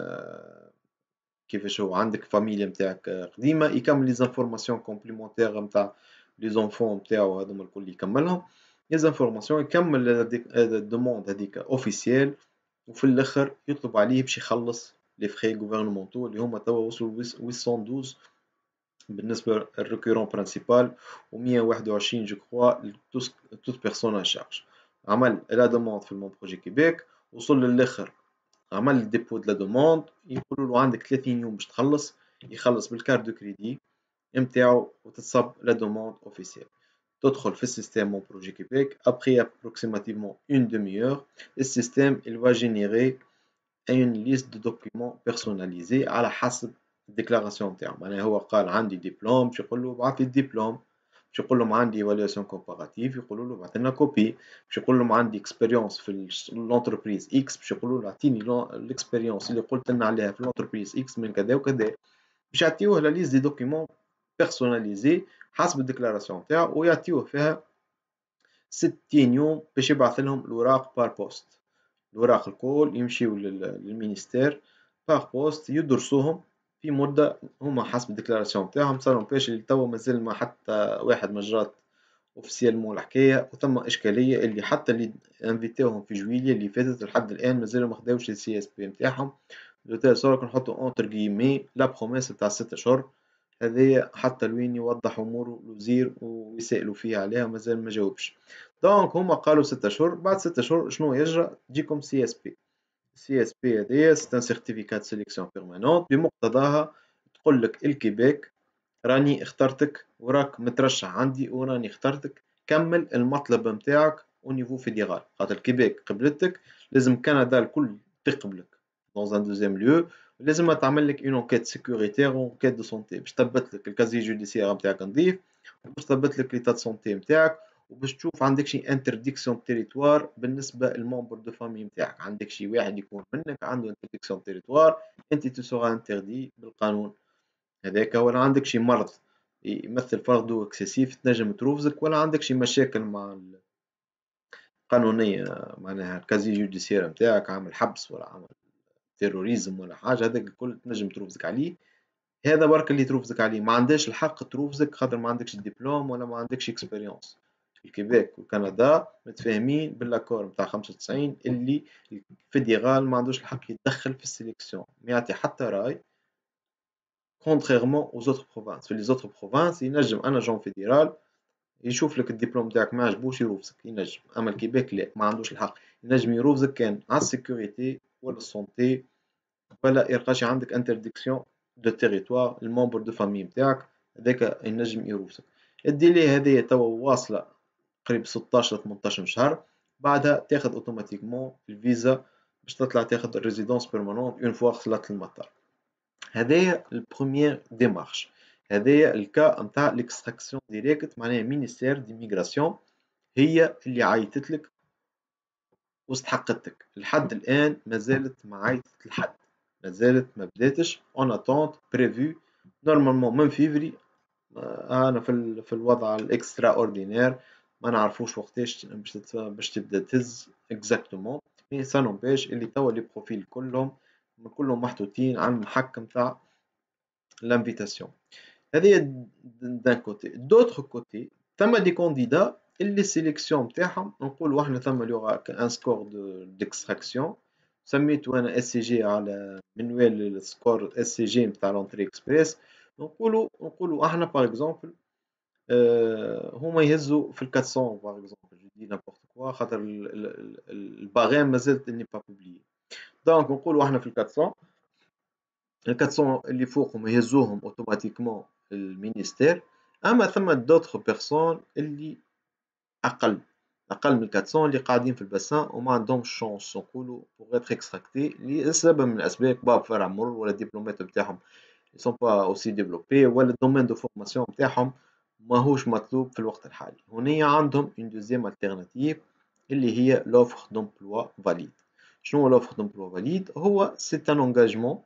كيفاش هو عندك فاميليا نتاعك قديمه، يكمل لي زانفورماسيون كومبليمونتير نتاع لي زونفون نتاعو هذوما الكل يكملهم لي زانفورماسيون، يكمل الدوموند هذيك اوفيسيال، وفي الاخر يطلب عليه باش يخلص لي فخي غوفرنمونتو اللي هما توا وصلوا 812 بالنسبه للريكورون برينسيبال و121 جو كخوا توت بيرسون ان شارج. عمل لا دوموند في المون بروجي كيبيك، وصل للاخر عمل الديبو دو لا دوموند، يقولوا له عندك 30 يوم باش تخلص، يخلص بالكارت دو كريدي نتاعو وتتصب لا دوموند اوفيسيال. تدخل في السيستم مون بروجي كيبيك ابخي ابروكسيماتيفمون اون دمي اور السيستم il va générer une liste de documents personnalisés على حسب الديكلاراسيون نتاعو. معناها هو قال عندي دبلوم باش يقول له ابعث لي الدبلوم، باش يقول لهم عندي ايفاليواسيون كومباراتيف يقولوا له ابعث لنا كوبي، باش يقول لهم عندي اكسبيريونس في لونتربريز اكس باش يقولوا له اعطيني الاكسبيريونس اللي قلت لنا عليها في لونتربريز اكس من كذا وكذا، باش يعطيوه لا ليست دي دوكيمون بيرسوناليزي حسب الديكلاراسيون نتاعو، ويعطيوه فيها 60 يوم باش يبعث لهم الوراق بار بوست. الوراق الكل يمشيو للمينيستير باغ بوست يدرسوهم في مدة هما حسب الديكلاراسيون نتاعهم. صاروا باش اللي توا مازال ما حتى واحد مجرات اوفيسيالمون الحكاية، وثم إشكالية اللي حتى اللي انفيتاوهم في جويلية اللي فاتت لحد الآن مازالوا ما خداوش السي اس بي نتاعهم، دو تيل سورك نحطو اونتر كيمي لا بروميس نتاع 6 أشهر. هذايا حتى لوين يوضح أموره الوزير ويسألوا فيه عليها مازال ما جاوبش. دونك هما قالوا 6 أشهر، بعد 6 أشهر شنو يجرى؟ تجيكم سي اس بي. سي اس بي هذايا سي ان سيرتيفيكات سيليكسيون بيرمانونت، بمقتضاها تقول لك الكيبيك راني اخترتك وراك مترشح عندي وراني اخترتك، كمل المطلب نتاعك او نيفو فيدرال، خاطر الكيبيك قبلتك لازم كندا الكل تقبلك دون ان دوزيام ليو، لازم تعمل لك اون انكيت سيكوريتير و انكيت دو سونتي باش تثبت لك الكازي جوديسيير نتاعك نظيف، وباش تثبت لك ليتا دو سونتي نتاعك، وباش تشوف عندك شي انترديكسيون تيريتوار بالنسبه للمومبر دو فامي نتاعك، عندك شي واحد يكون منك عنده انترديكسيون تيريتوار انت تسوغا انتردي بالقانون هذاك، ولا عندك شي مرض يمثل فرض اكسسيف تنجم تروفزك، ولا عندك شي مشاكل مع القانونية معناها الكازي جوديسيير نتاعك عامل حبس ولا عامل تيروريزم ولا حاجة، هذاك الكل تنجم تروفزك عليه. هذا برك اللي تروفزك عليه، ما عندهاش الحق تروفزك خاطر ما عندكش دبلوم ولا ما عندكش اكسبيريونس. الكيبيك وكندا متفاهمين بالاكور نتاع 95 اللي الفيدرال ما عندوش الحق يتدخل في السيليكسيون، ما يعطي حتى راي contrairement aux autres provinces. في les autres provinces ينجم ان اجون فيدرال يشوف لك الدبلوم تاعك ما عجبوش يروفزك ينجم، اما الكيبيك لا ما عندوش الحق، ينجم يروفزك كان على السيكوريتي ولا السونتي ولا يلقاش عندك انترديكسيون دو تيريتوار المومبر دو فامي نتاعك، هذاك ينجم يروفزك. الديلي هذيا توا واصله قريب 16 18 شهر، بعدها تاخذ اوتوماتيكمون الفيزا باش تطلع تاخذ الريزيدونس بيرمانونت اون فوا خلت المطار. هذايا البروميير ديمارش، هذايا الكا نتاع ليكستراكسيون ديريكت، معناها مينيستير ديميغراسيون هي اللي عيطت لك واستحقتك. لحد الآن مازالت ما عيطت لحد، مازالت ما بداتش اون اتونت بريفو نورمالمون من فيفري. انا في الوضع الاكسترا اوردينير ما نعرفوش وقتاش باش تبدا تهز اكزاكتومون، مي سا نومبيش اللي توا لي بروفيل كلهم محطوطين على المحك نتاع l'invitation. هذه d'un côté. D'autre côté, ثم دي كانديدا اللي السيليكسيون نتاعهم نقولوا احنا ثم اللي هو ان سكور ديكستراكسيون، سميتو انا اس سي جي على منوال السكور اس سي جي نتاع لونتري اكسبريس. نقولوا احنا باغ اكزومبل هما يهزوا في ال 400 باغ اكزومبل، جو دي نابورت كوا خاطر الباغام مازالت ني با بوبليي. دونك نقولوا احنا في ال 400 ال 400 اللي فوقهم يهزوهم اوتوماتيكمون المينيستير، اما ثم دوطخ بيرسون اللي اقل من 400 اللي قاعدين في الباسان وما عندهمش شونس نقولوا بوغ اتر اكستراكتي لسبب من الاسباب، باب فرع مرور ولا الدبلومات نتاعهم ils sont pas aussi développés ولا الدومين دو فورماسيون نتاعهم ماهوش مطلوب في الوقت الحالي. هنا عندهم une deuxième alternative اللي هي l'offre d'emploi valide. شنو هو l'offre d'emploi valide؟ هو c'est un engagement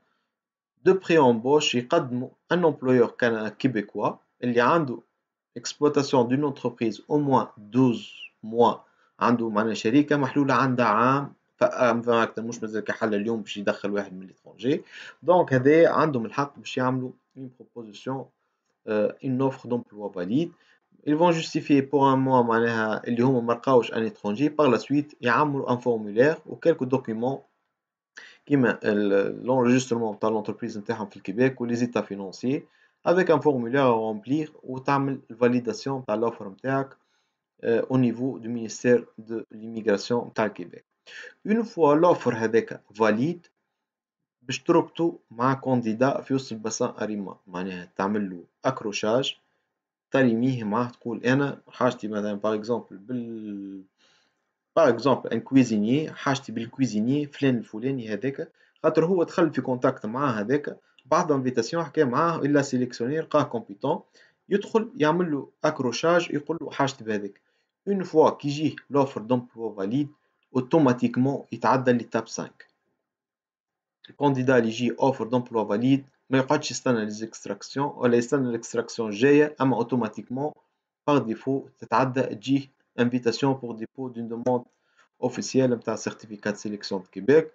de pré-embauche يقدمه un employeur québécois اللي عنده exploitation d'une entreprise au moins 12 mois، عنده معناها شركة محلولة عندها عام فما أكثر، مش مازال كحل اليوم باش يدخل واحد من l'étranger. دونك هذايا عندهم الحق باش يعملوا une proposition une offre d'emploi valide. Ils vont justifier pour un mois معناها اللي هما ما لقاوش un étranger. par la suite يعملوا un formulaire و quelques documents كيما l'enregistrement تاع l'entreprise نتاعهم في الكيبيك و les états financiers avec un formulaire à remplir وتعمل validation تاع l'offre نتاعك au niveau du ministère de l'immigration نتاع الكيبيك. une fois l'offre هذاك valide باش تربطوا مع كانديدا في وسط الباسان أريما، معناها تعمل له اكروشاج ترميه معاه تقول انا حاجتي مثلا باغ اكزومبل ان كويزينيي حاجتي بالكويزينيي فلان الفلاني هذاك، خاطر هو دخل في كونتاكت مع هذاك بعد انفيتاسيون حكى معاه الا سيليكسيوني لقاه كومبيتون، يدخل يعمل له اكروشاج يقول له حاجتي بهذاك. اون فوا كي يجيه لوفر دومبلوا فاليد اوتوماتيكمون يتعدى ليتاب 5. الكانديدا اللي يجي اوفر دومبلوا فاليد ما يقعدش يستنى ليزيكستراكسيون ولا يستنى الاكستراكسيون جايه، اما اوتوماتيكمون باغ ديفو تتعدى تجيه انفيتاسيون بور ديبو دون دوموند اوفيسيال نتاع سيرتيفيكات دو سيليكسيون دو كيبيك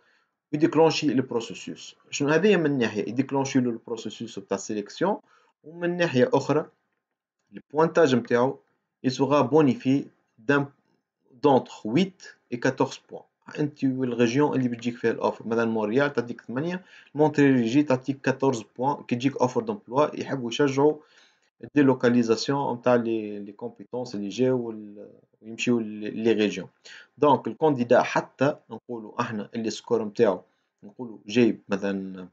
ويديكلونشي لو بروسيسوس. شنو هذايا من ناحيه يديكلونشي له البروسيسوس نتاع السيليكسيون، ومن ناحيه اخرى البوانتاج نتاعو يسوغا بونيفي دان دونتر 8 et 14 points. انت والريجيون اللي بتجيك فيها الاوفر، مثلا مونريال تعطيك 8، مونتريال يجي تعطيك 14 بوان كي تجيك اوفر دومبلوا. يحبوا يشجعوا الديلوكاليزاسيون نتاع لي كومبيتونس اللي جاو ويمشيو لي ريجيون. دونك الكانديدا حتى نقولوا احنا اللي سكور نتاعو نقولوا جايب مثلا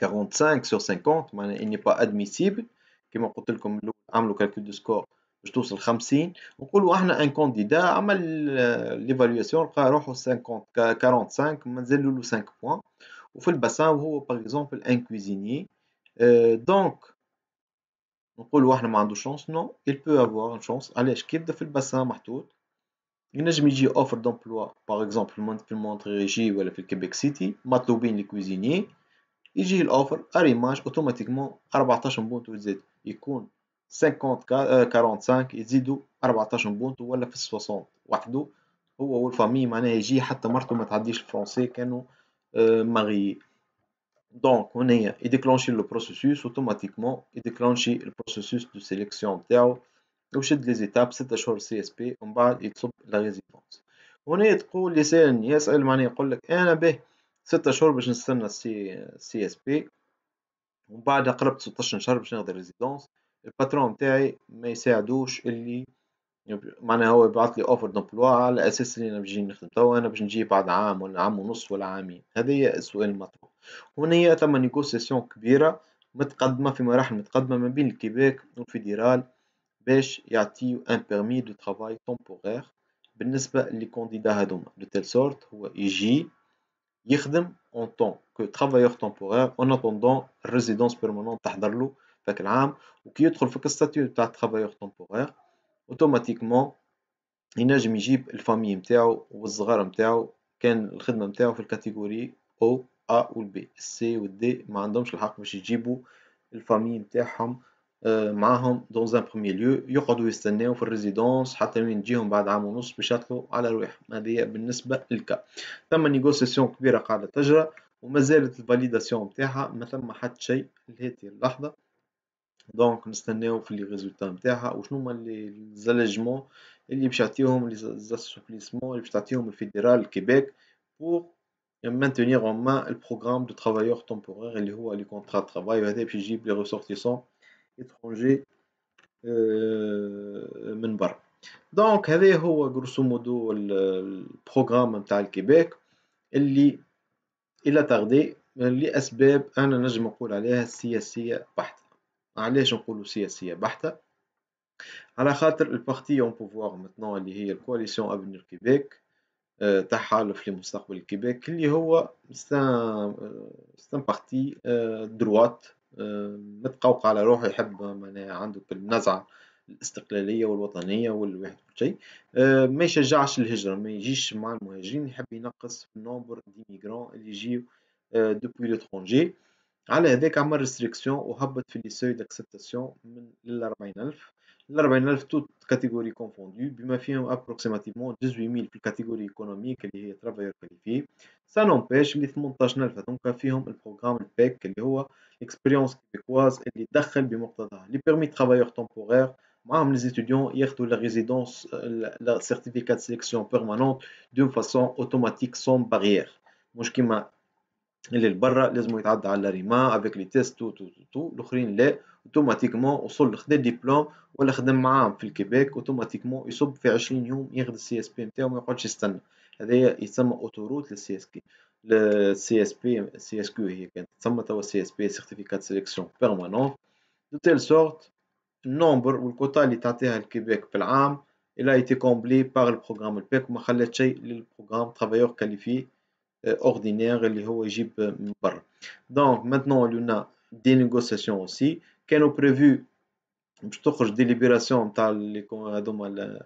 45 sur 50 معناها اني با ادميسيبل، كما قلت لكم عملوا كالكول دو سكور باش توصل 50، نقولوا احنا ان كانديدا عمل ليفالواسيون لقى روحو 50 45 مازال له 5 بوان، وفي الباسان وهو باغ اكزومبل ان كويزيني. دونك نقولوا احنا ما عندوش شانس، نو il peut avoir une chance. علاش؟ كي يبدا في الباسان محطوط ينجم يجي اوفر دومبلوا باغ اكزومبل في المونتريجي ولا في الكيبيك سيتي مطلوبين لي كويزيني، يجي الاوفر اريماج اوتوماتيكمون 14 بونت ويزيد يكون 50 45 يزيدوا 14 بونت ولا في 60 وحده هو والفامي، معناها يجي حتى مرته ما تعديش الفرنسي كانوا ماغي. دونك هنايا يديكلونشي لو بروسيسوس اوتوماتيكمون يديكلونشي البروسيسوس دو سيليكسيون نتاعو ويشد لي زيتاب 6 شهور سي اس بي ومن بعد يطلب لا ريزيدونس. هنا تقول لي سالني يسأل معناها يقول لك انا به 6 شهور باش نستنى سي اس بي ومن بعد قربت 16 شهر باش ناخذ الريزيدونس، الباترون نتاعي ما يساعدوش اللي معناها هو يبعث لي اوفر دومبلوا على اساس اللي انا باجي نخدم توا انا باش نجي بعد عام ولا عام ونص ولا عامين. هذا هي السؤال المطروح. هنا هي ثم نيغوسياسيون كبيره متقدمه في مراحل متقدمه ما بين الكيبيك والفيدرال باش يعطيو ان بيرمي دو ترافاي تومبورير بالنسبه لي كانديدا هذوما دو تيل سورت هو يجي يخدم en tant que travailleur temporaire en attendant الريزيدونس بيرمانون تحضر له فاك العام، وكي يدخل في الستاتيو تاع travailleur temporaire اوتوماتيكمون ينجم يجيب الفامي نتاعو والصغار نتاعو كان الخدمه نتاعو في الكاتيجوري او ا والبي. السي والدي ما عندهمش الحق باش يجيبوا الفامي نتاعهم معاهم دون ان بروميير ليو، يقعدوا يستناو في الريزيدونس حتى وين تجيهم بعد عام ونص باش يطلعوا على رواحهم. هذه بالنسبه للكا. ثم نيغوسياسيون كبيره قاعده تجرى وما زالت الفاليداسيون نتاعها ما ثم حتى شيء لهذه اللحظه. دونك نستناو في لي ريزولتا نتاعها وشنو هما لي زاليجمون اللي باش يعطيهم لي زاسوبليسمون اللي باش تعطيهم الفيدرال الكيبيك بور maintenir en main le programme de travailleurs temporaires اللي هو لي كونترا ترافاي، وهذا باش يجيب لي ressortissants étrangers من برا. دونك هذا هو غروسو مودو البروغرام نتاع الكيبيك اللي إلى تغذية لأسباب أنا نجم نقول عليها سياسية بحتة. علاش نقولوا سياسية بحتة؟ على خاطر البارتي اون بوفوار متنون اللي هي الكواليسيون افنير كيبيك، تحالف لمستقبل الكيبيك، اللي هو ستان بارتي دروات متقوقع على روحه، يحب معناها عنده النزعة الاستقلالية والوطنية والواحد كل شيء. ما يشجعش الهجرة، ما يجيش مع المهاجرين، يحب ينقص في النومبر دي ميغران اللي يجيو دوبوي لوترونجي. على هذاك عمل ريستريكسيون وهبط في لي سوي داكسبتاسيون من ل 40,000. ال 40,000 توت كاتيجوري كونفوندو، بما فيهم ابروكسيماتيفمون 18,000 في الكاتيجوري ايكونوميك اللي هي ترافايور كاليفي. سا نومبيش اللي 18,000 هذوك فيهم البروغرام البيك اللي هو اكسبيريونس كيبيكواز اللي دخل بمقتضاها لي بيرمي ترافايور تمبورير. معاهم لي زيتيديون ياخذوا لا ريزيدونس لا سيرتيفيكات سيليكسيون بيرمانونت دون فاسون اوتوماتيك سون بارير، مش كيما اللي لبرا لازم يتعدى على ريما افيك لي تيست تو الاخرين لا. اوتوماتيكمون وصل خدا ديبلوم ولا خدم معاهم في الكيبيك اوتوماتيكمون يصب في 20 يوم ياخذ السي اس بي نتاعو ما يقعدش يستنى. هذايا يسمى اوتوروت للسي اس كي. السي اس بي سي اس كيو هي كانت تسمى توا سي اس بي سيرتيفيكات سيليكسيون بيرمانونت. دو تيل سورت النومبر والكوتا اللي تعطيها الكيبيك في العام il a été comblé par le programme البيك وما خلات شيء للبروغرام ترافايور كاليفي اوردينير اللي هو يجيب من برا. دونك مانتنون لنا دي نيغوسياسيون اوسي كانوا بريفو باش تخرج دي ليبراسيون نتاع هذوما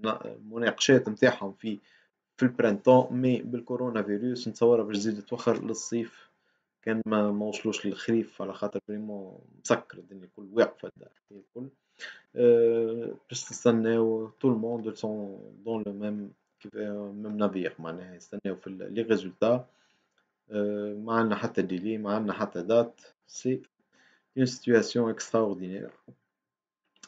المناقشات نتاعهم في البرانتون، مي بالكورونا فيروس نتصورها باش تزيد توخر للصيف. كان ما وصلوش للخريف على خاطر فريمون مسكر الدنيا الكل واقفة الكل. باش تستناو تو الموند سون دون لو ميم ميم نافير معناها يستناو في لي ريزولتا. ما عندنا حتى ديلي، ما عندنا حتى دات، سي اون سيتوياسيون اكستراوردينير.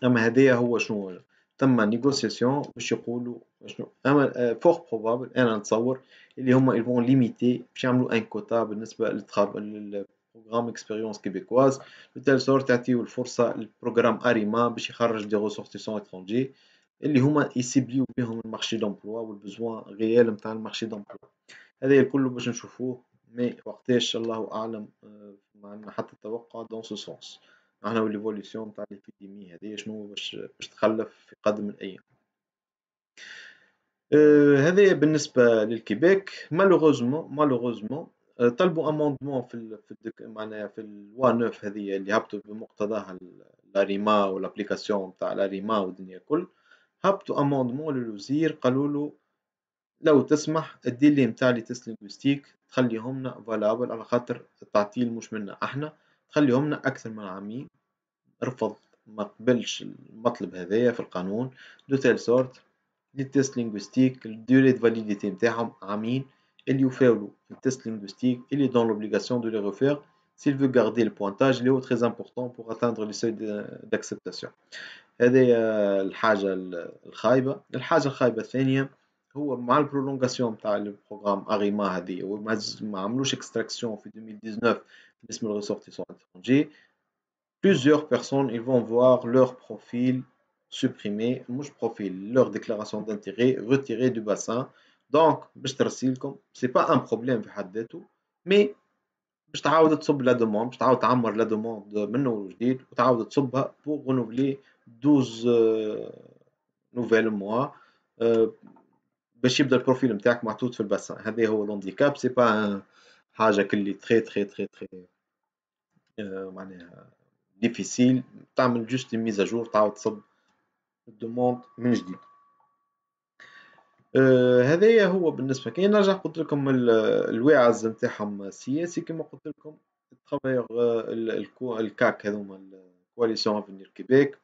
اما هدايا هو شنو تم نيغوسياسيون باش يقولوا شنو، اما فور بروبابل انا نتصور اللي هما يفون ليميتي باش يعملوا ان كوتا بالنسبه للبروغرام اكسبيريونس كيبيكواز بتال سورت يعطيو الفرصه للبروغرام اريما باش يخرج دي ريسورتيسون اترونجي اللي هما يسيبليو بهم المارشي دومبلوا والبزوان غيال نتاع المارشي دومبلوا. هذا الكل باش نشوفوه، مي وقتاش الله أعلم. ما عندنا حتى توقع دون سو سونس. احنا والإيفوليسيون نتاع الإبيديمي هذه شنو باش تخلف في قادم الأيام. هذايا بالنسبة للكيبيك. مالوغوزمون طلبوا اموندمون معناها في الوا نوف هذه اللي هبطوا بمقتضاها لاريما والابليكاسيون نتاع لاريما والدنيا الكل. هبطوا اموندمون للوزير قالوا له لو تسمح الديلي نتاع لي تيست لينغويستيك تخليهمنا فالابل على خاطر التعطيل مش منا احنا، تخليهمنا اكثر من عامين. رفض، ما قبلش المطلب هذايا في القانون. دو تيل سورت لي تيست لينغويستيك الديوري دو فاليديتي نتاعهم عامين، اللي يفاولوا التيست لينغويستيك اللي دون لوبليغاسيون دو لي ريفير s'il veut garder le pointage اللي هو très important pour atteindre les seuils d'acceptation. هذه الحاجة الخايبة. الحاجة الخايبة الثانية هو مع البرولونغاسيون تاع البروغرام أغيما هذه وما عملوش اكستراكسيون في 2019 بالنسبة للريسورتيسون اترونجي. Plusieurs personnes ils vont voir leur profil supprimé, مش profil, leur déclaration d'intérêt retirée du bassin. Donc باش ترسيلكم سي با ان بروبليم في حد ذاته، مي باش تعاود تصب لا دوموند، باش تعاود تعمر لا دوموند من وجديد وتعاود تصبها بوغ رونوفلي 12 نوفيل موا باش يبدا البروفيل نتاعك محطوط في الباسان. هذا هو لونديكاب، سي با حاجه كلي تري معناها ديفيسيل. تعمل جوست ميزاجور تعاود تصب الدوموند من جديد. هذايا هو بالنسبة كاين. نرجع قلت لكم الواعز نتاعهم السياسي كما قلت لكم الترافايور الكاك هذوما الكواليسيون افنير كيبيك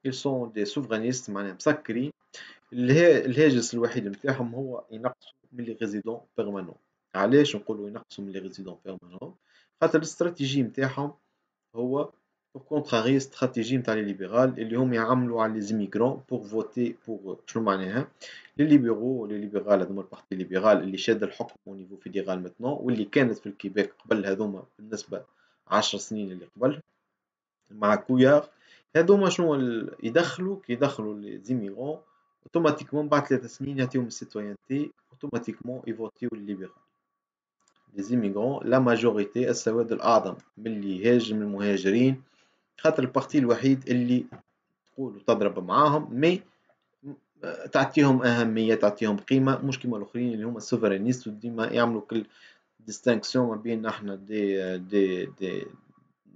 ils sont des souverainistes معناها مسكرين. الهاجس الوحيد نتاعهم هو ينقصوا من لي ريزيدون بيرمانون. علاش نقولوا ينقصوا من لي ريزيدون بيرمانون؟ خاطر الاستراتيجي نتاعهم هو pour contrecarrer استراتيجي نتاع لي ليبرال اللي هم يعملوا على لي زيميغرون pour voter pour شنو معناها لي ليبرو لي ليبرال هذوما البارتي ليبرال اللي شاد الحكم au niveau fédéral maintenant واللي كانت في الكيبيك قبل هذوما بالنسبة 10 سنين اللي قبل مع كويار. هذوما شنو يدخلوا كي يدخلوا لي زيميغرون اوتوماتيكمون بعد 3 سنين يعطيهم السيتويانتي اوتوماتيكمون يفوتيو الليبرال. les immigrants la majorité السواد الأعظم من اللي يهاجم المهاجرين خاطر البارتي الوحيد اللي تقول وتضرب معاهم مي تعطيهم أهمية تعطيهم قيمة مش كيما الآخرين اللي هما السوفرينيست وديما يعملوا كل ديستانكسيون ما بين احنا دي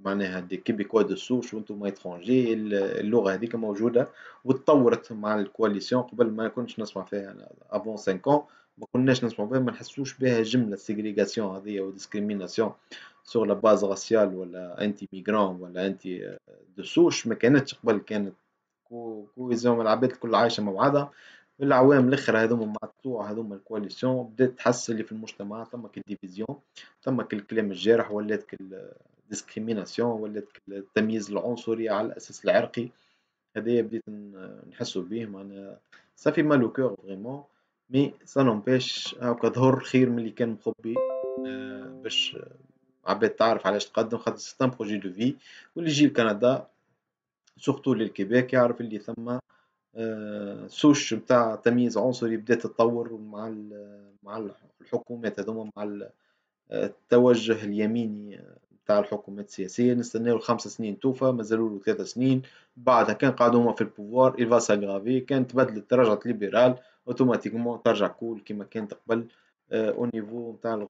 معناها دي كيبيكوا دو سوش وانتم اترونجي اللغه هذيك موجوده وتطورت مع الكواليسيون قبل ما كنتش نسمع فيها افون 5 ما كناش نسمع بها ما نحسوش بها جمله سيغريغاسيون هذه وديسكريميناسيون سور لا باز راسيال ولا انتي ميغران ولا انتي دو سوش ما كانتش قبل كانت كويزيون العباد الكل عايشه مع بعضها في العوام الاخر هذوما مع الطلوع هذوما الكواليسيون بدات تحس اللي في المجتمع ثم الديفيزيون ثم الكلام الجارح ولات ديسكريميناسيون ولات التمييز العنصري على الاساس العرقي هذايا بديت نحسو بيه معناها صافي مالو كور فريمون مي سا نومبيش هاكا ظهر خير من اللي كان مخبي باش عباد تعرف علاش تقدم خاطر سيت ان بروجي دو في واللي يجي لكندا سورتو للكيبيك يعرف اللي ثم سوش نتاع تمييز عنصري بدات تتطور مع الحكومات هذوما مع التوجه اليميني نتاع الحكومات السياسية نستناو ال5 سنين توفى مازالوا له 3 سنين بعدها كان قعدوا هما في البوفوار il va s'aggraver كان تبدلت ترجعت ليبرال اوتوماتيكمون ترجع كول كيما كانت قبل او نيفو نتاع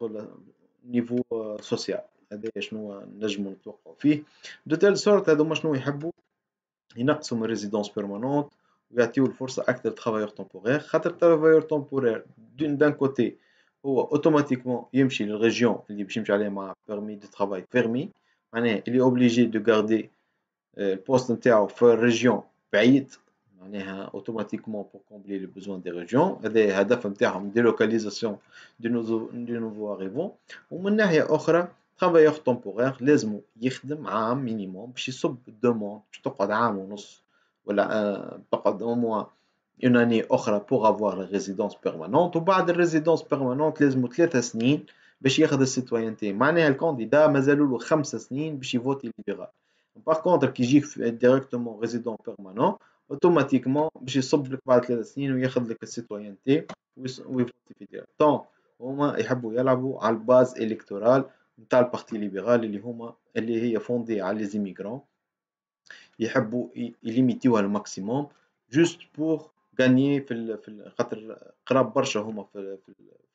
نيفو سوسيال هذا شنو نجمو نتوقعوا فيه دو تيل سورت هذوما شنو يحبوا ينقصوا من ريزيدونس بيرمانونت ويعطيو الفرصة أكثر لترافايور تومبورير خاطر الترافايور تومبورير دان كوتي هو اوتوماتيكمون يمشي للريجيون اللي باش يمشي عليها مع بيرمي دو ترافاي فيرمي معناها اللي اوبليجي دو غاردي البوست نتاعو في الريجيون بعيد معناها اوتوماتيكمون بور كومبلي لي بوزوان دي ريجيون هذا هدف نتاعهم ديلوكاليزاسيون دو نوفو اريفون ومن ناحية أخرى ترافايور تومبورير لازمو يخدم عام مينيموم باش يصب الدوموند باش تقعد عام ونص ولا تقعد au moins une année أخرى pour avoir la résidence permanente وبعد الريزيدونس بيرمانونت لازمو 3 سنين باش ياخذ السيتويانتي معناها الكانديدا مازالوا له 5 سنين باش يفوتي ليبرال باغ كونتر كي يجيك ديريكتومون ريزيدون بيرمانون اوتوماتيكمون باش يصب لك بعد 3 سنين وياخذ لك السيتويانتي ويفوتي في ديريكت طون هما يحبوا يلعبوا على الباز الكتورال نتاع البارتي ليبرال اللي هي فوندي على لي زيميغرون يحبوا يليميتيوها الماكسيموم جوست بور غانيي خاطر قراب برشا هما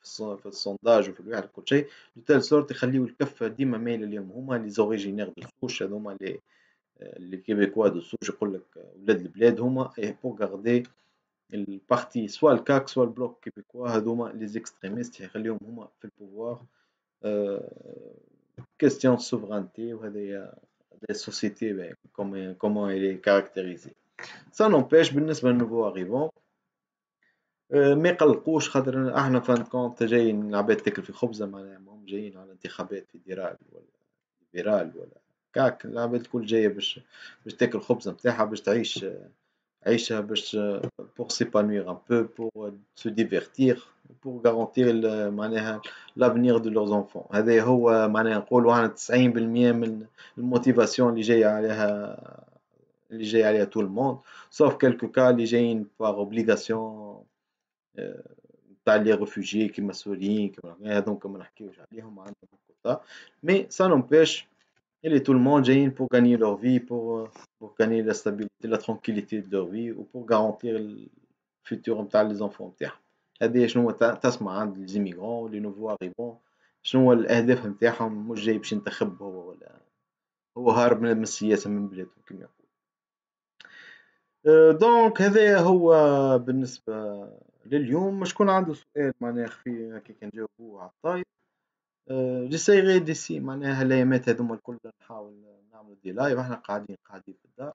في السونداج وفي الواحد كل شيء دو تيل سورت يخليو الكفه ديما مايله ليهم هما لي زوريجينير دو سوش هذوما لي كيبيكوا دو سوش يقول لك ولاد البلاد هما بور غاردي البارتي سوا الكاك سوا البلوك كيبيكوا هذوما لي زيكستريميست يخليهم هما في البوفوار كيستيون سوفرانتي وهذايا des sociétés comment elle est caractérisée. Ça n'empêche بالنسبة للنوفو اريفون ما يقلقوش خاطر احنا فان كونت جايين العباد تاكل في خبزة معناها ماهم جايين على انتخابات فيدرال ولا ليبرال ولا كاك العباد الكل جاية باش تاكل خبزة نتاعها باش تعيش عيشها باش pour s'épanouir un peu pour se divertir pour garantir معناها l'avenir de leurs enfants هذا هو معناها نقولوا احنا 90% من الموتيفاسيون اللي جاي عليها tout le monde sauf quelques cas اللي جايين par obligation تاع لي ريفوجي كيما السوريين كيما هذوك ما نحكيوش عليهم عندهم كوتا مي ça n'empêche et tout le monde جايين pour gagner leur vie pour gagner la stabilité la tranquillité de leur vie ou pour garantir le futur نتاع les enfants نتاعهم هذه شنو تسمع عند les immigrants les nouveaux arrivants شنو الأهداف نتاعهم مش جاي باش ينتخب هو ولا هو هارب من السياسة من بلادهم كما يقول دونك هذا هو بالنسبة لليوم شكون عنده سؤال معناها خفي كي كنجاوبوه على الطاير جيسايغي ديسي معناها الأيامات هذوما الكل نحاول نعملو دي لايف احنا قاعدين في الدار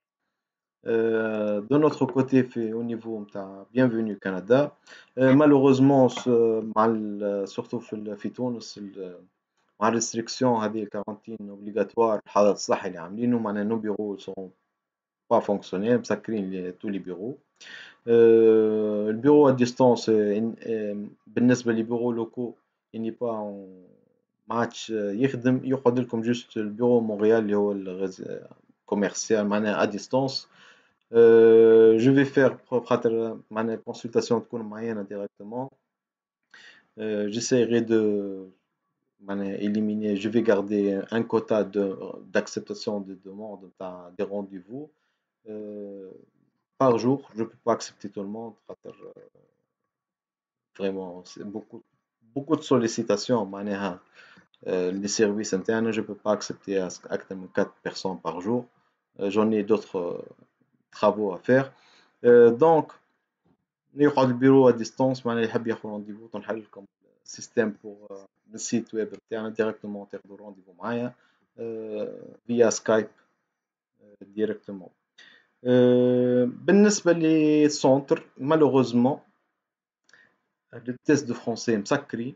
دو نوتر كوتي في او نيفو نتاع بيانفوني كندا مالوغوزمون مع سورتو في تونس مع الريستريكسيون هذه الكارانتين اوبليغاتوار الحظر الصحي اللي عاملينه معناها نو بيرو سون با فونكسيونير مسكرين تو لي بيرو البيرو ا ديستانس بالنسبة لي بيرو لوكو اني با ما عادش يخدم يقعد لكم جوست البيرو مونريال اللي هو كوميرسيال معناها ا ديستانس جو في فير خاطر معناها الكونسلطاسيون تكون معايا انا ديريكتومون جيسايغي éliminer, je vais garder un quota d'acceptation des demandes, des rendez-vous euh, par jour. Je ne peux pas accepter tout le monde. Vraiment, c'est beaucoup de sollicitations. Les services internes, je ne peux pas accepter acte de 4 personnes par jour. J'en ai d'autres travaux à faire. Donc, يقعد البيرو à distance معناها يحب ياخذ رونديفو تنحل لكم سيستم بور السيت ويب بتاعنا ديريكتومون تاخذوا رونديفو معايا فيا سكايب ديريكتومون. بالنسبة للسونتر مالوغوزمون التيست دو فرونسي مسكري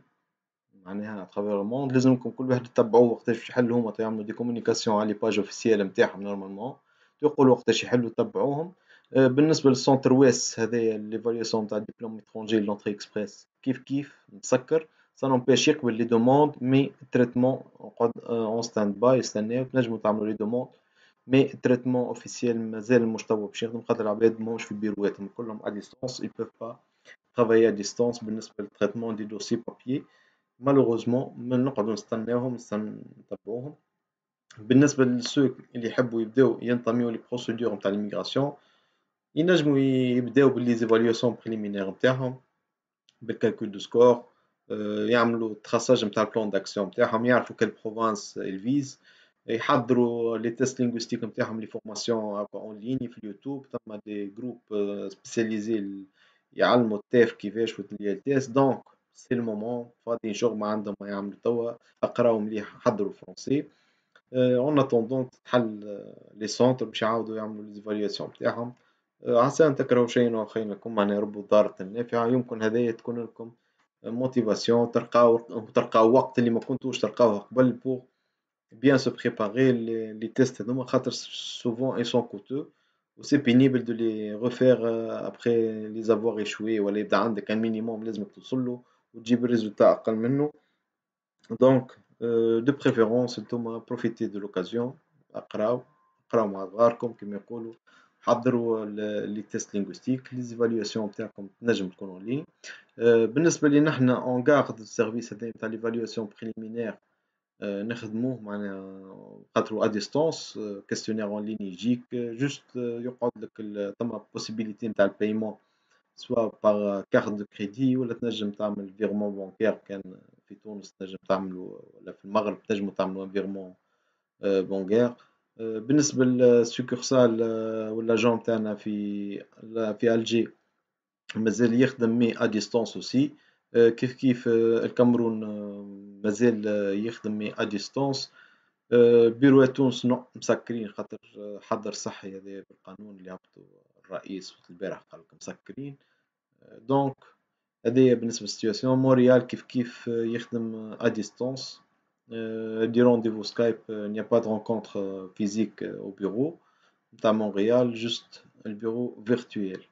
معناها اترافير الموند لازمكم كل واحد تتبعوه وقتاش باش يحلوا هما تعملوا دي كومونيكاسيون على لي باج اوفيسيال نتاعهم نورمالمون يقولوا وقتاش يحلوا تبعوهم. بالنسبه للسونتر واس هذايا ليفالياسيون تاع ديبلوم اترونجي لونتري اكسبريس كيف مسكر سا نومبيش يقبل لي دوموند مي تريتمون نقعد اون ستاند باي يستناو تنجموا تعملوا لي دوموند مي تريتمون اوفيسيال مازال مش توا باش يخدم خاطر العباد موش في بيرواتهم كلهم ا ديستونس ils peuvent pas travailler à distance بالنسبه للتريتمون دي دوسي بابيي مالوغوزمون من نقعدوا نستناوهم نتبعوهم. بالنسبة للسوق اللي يحبوا يبداو ينتميو لي بروسيدور نتاع ليميغراسيون ينجموا يبداو باللي زيفالياسيون بريليمينير نتاعهم بالكالكول دو سكور يعملوا تراساج نتاع البلان داكسيون نتاعهم يعرفوا كال بروفانس الفيز يحضروا لي تيست لينغويستيك نتاعهم لي فورماسيون اون ليني في اليوتيوب ثم دي جروب سبيسياليزي يعلموا التاف كيفاش واللي تيست دونك سي المومون فاضيين شغل ما عندهم ما يعملوا توا اقراو مليح حضروا فرونسي اون اتوندون تحل لي سونتر باش يعاودوا يعملوا لي زيفالياسيون نتاعهم عسى ان تكرهوا شيئا خير لكم معناها رب ضارة نافعة يمكن هذايا تكون لكم موتيفاسيون تلقاو وقت اللي ما كنتوش تلقاوه قبل بور bien se préparer les tests هذوما خاطر souvent ils sont coûteux و c'est pénible de les refaire après les avoir échoués ولا يبدا عندك un minimum لازمك توصل له وتجيب الريزولتا أقل منه donc de préférence نتوما profitez de l'occasion اقراو مع صغاركم كما يقولوا حضروا لي تيست لينغويستيك لي زيفالياسيون نتاعكم تنجم تكون اون لين. بالنسبه لي نحنا اون غارد السيرفيس هذا نتاع ليفالياسيون بريليمينير نخدموه معناها خاطرو ا ديستونس كيستيونير اون لين يجيك جوست يقعد لك ثما بوسيبيليتي نتاع البايمون سوا باغ كارت دو كريدي ولا تنجم تعمل فيرمون بانكير كان في تونس تنجم تعملوا ولا في المغرب تنجموا تعملوا فيرمون بانكير. بالنسبه للسكرسال ولا جون تاعنا في الجي مازال يخدم مي ا ديستونس اوسي كيف الكاميرون مازال يخدم مي ا ديستونس. بيرو تونس نو مسكرين خاطر حظر صحي هذا بالقانون اللي هبطوا الرئيس البارح قال لك مسكرين دونك هذايا بالنسبه للسيتواسيون. مونريال كيف يخدم ا ديستونس دي رونديفو سكايب ني با دو رونكونتر فيزيك او بيرو نتاع مونريال جوست البيرو فيرتويال.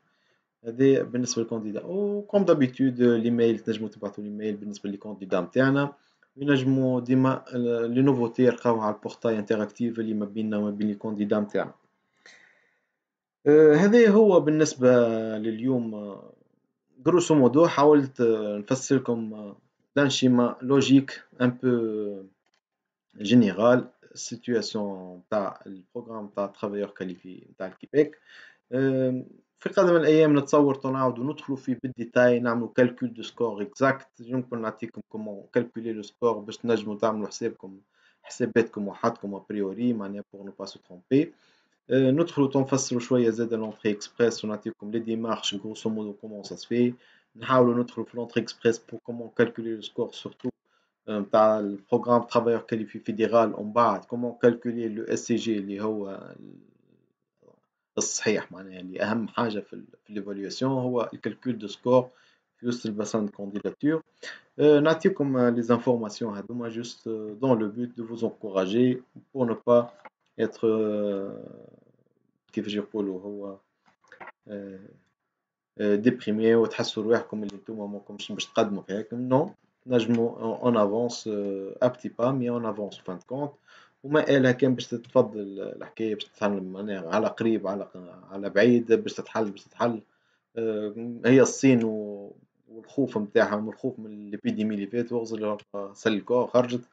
هذه بالنسبه للكانديدا وكوم دابيتود الايميل تنجموا تبعثوا الايميل بالنسبه للكانديدا نتاعنا وينجموا ديما لي نوفوتي يلقاوها على البورتاي انتراكتيف اللي ما بيننا وما بين الكانديدا نتاعنا. هذا هو بالنسبه لليوم grosso modo حاولت نفسر لكم d'un schéma logique un peu général situation تاع البروغرام تاع travailleur qualifié تاع الكيبيك. في قادم الأيام نتصور نعاودو ندخلو فيه بالديتاي نعملو كالكول دو سكور اكزاكت يمكن نعطيكم كومون كالكولي لو سكور باش تنجمو تعملو حساباتكم وحدكم ابريوري معناها بور نو با سو ترومبي. ندخلو تنفسرو شوية زادا لونتري اكسبريس ونعطيكم لي ديمارش غروسو مودو كومون سا سفي نحاولو ندخلو في لونتري اكسبريس بور كومون كالكولي لو سكور سورتو نتاع البروغرام ترافايور كاليفي فيدرال ومن بعد كومون كالكولي لو اس سي جي اللي هو الصحيح معناها اللي أهم حاجة في الإيفاليواسيون هو الكالكول دو سكور في وسط الباسان دو كانديداتور. نعطيكم لي زانفورماسيون هذوما جوست دون لو بوت دو فوز انكوراجي بور نو با être كيفاش يقولوا هو ديبريمي وتحسوا رواحكم اللي نتوما ماكمش باش تقدموا في هاك نو نجموا اون افونس ا بتي با مي اون افونس فان كونت وما قالها كان باش تتفضل الحكايه باش تتحل معناها على قريب على بعيد باش تتحل هي الصين والخوف متاعهم والخوف من الإبيديمي اللي فات وغزل سلكوها وخرجت.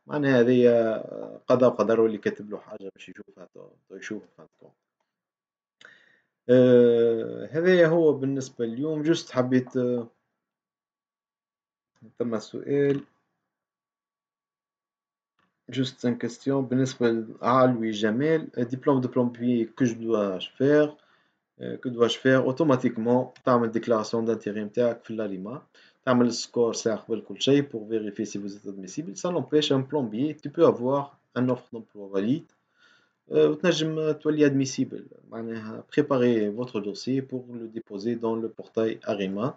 معناها هذيا قضاء وقدر واللي كاتب له حاجة باش يشوفها تو يشوف فهمتكم. هذايا هو بالنسبة اليوم. جست حبيت ثم سؤال juste une question بالنسبة لعلوي جمال diplôme de plombier que je dois faire que dois-je faire automatiquement تعمل déclaration d'intérêt نتاعك في l'ARIMA تعمل السكور ساعة قبل كل شيء pour vérifier si vous êtes admissible. Ça n'empêche un plombier tu peux avoir un offre d'emploi valide وتنجم تولي admissible. معناها préparez votre dossier pour le déposer dans le portail ARIMA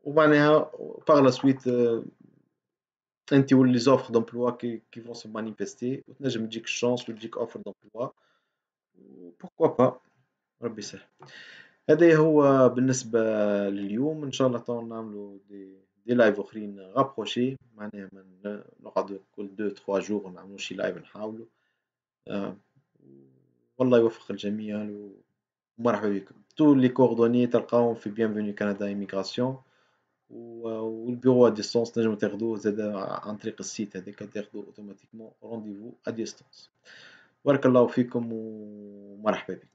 ومعناها par la suite انت واللي زوفر دومبلوا كي فون سو مانيفيستي وتنجم تجيك الشانس وتجيك اوفر دومبلوا بوركوا با ربي يسهل. هذا هو بالنسبة لليوم. ان شاء الله تو نعملوا دي لايف اخرين رابروشي معناها من نقعدوا كل 2 3 جور نعملوا شي لايف نحاولوا. والله يوفق الجميع ومرحبا بكم. تو لي كوردوني تلقاهم في بيانفوني كندا ايميغراسيون والبيرو ا ديستونس تنجمو تاخدوه زادا عن طريق السيت هذاك تاخدو اوتوماتيكمون رونديفو ا ديستونس. بارك الله فيكم ومرحبا بكم.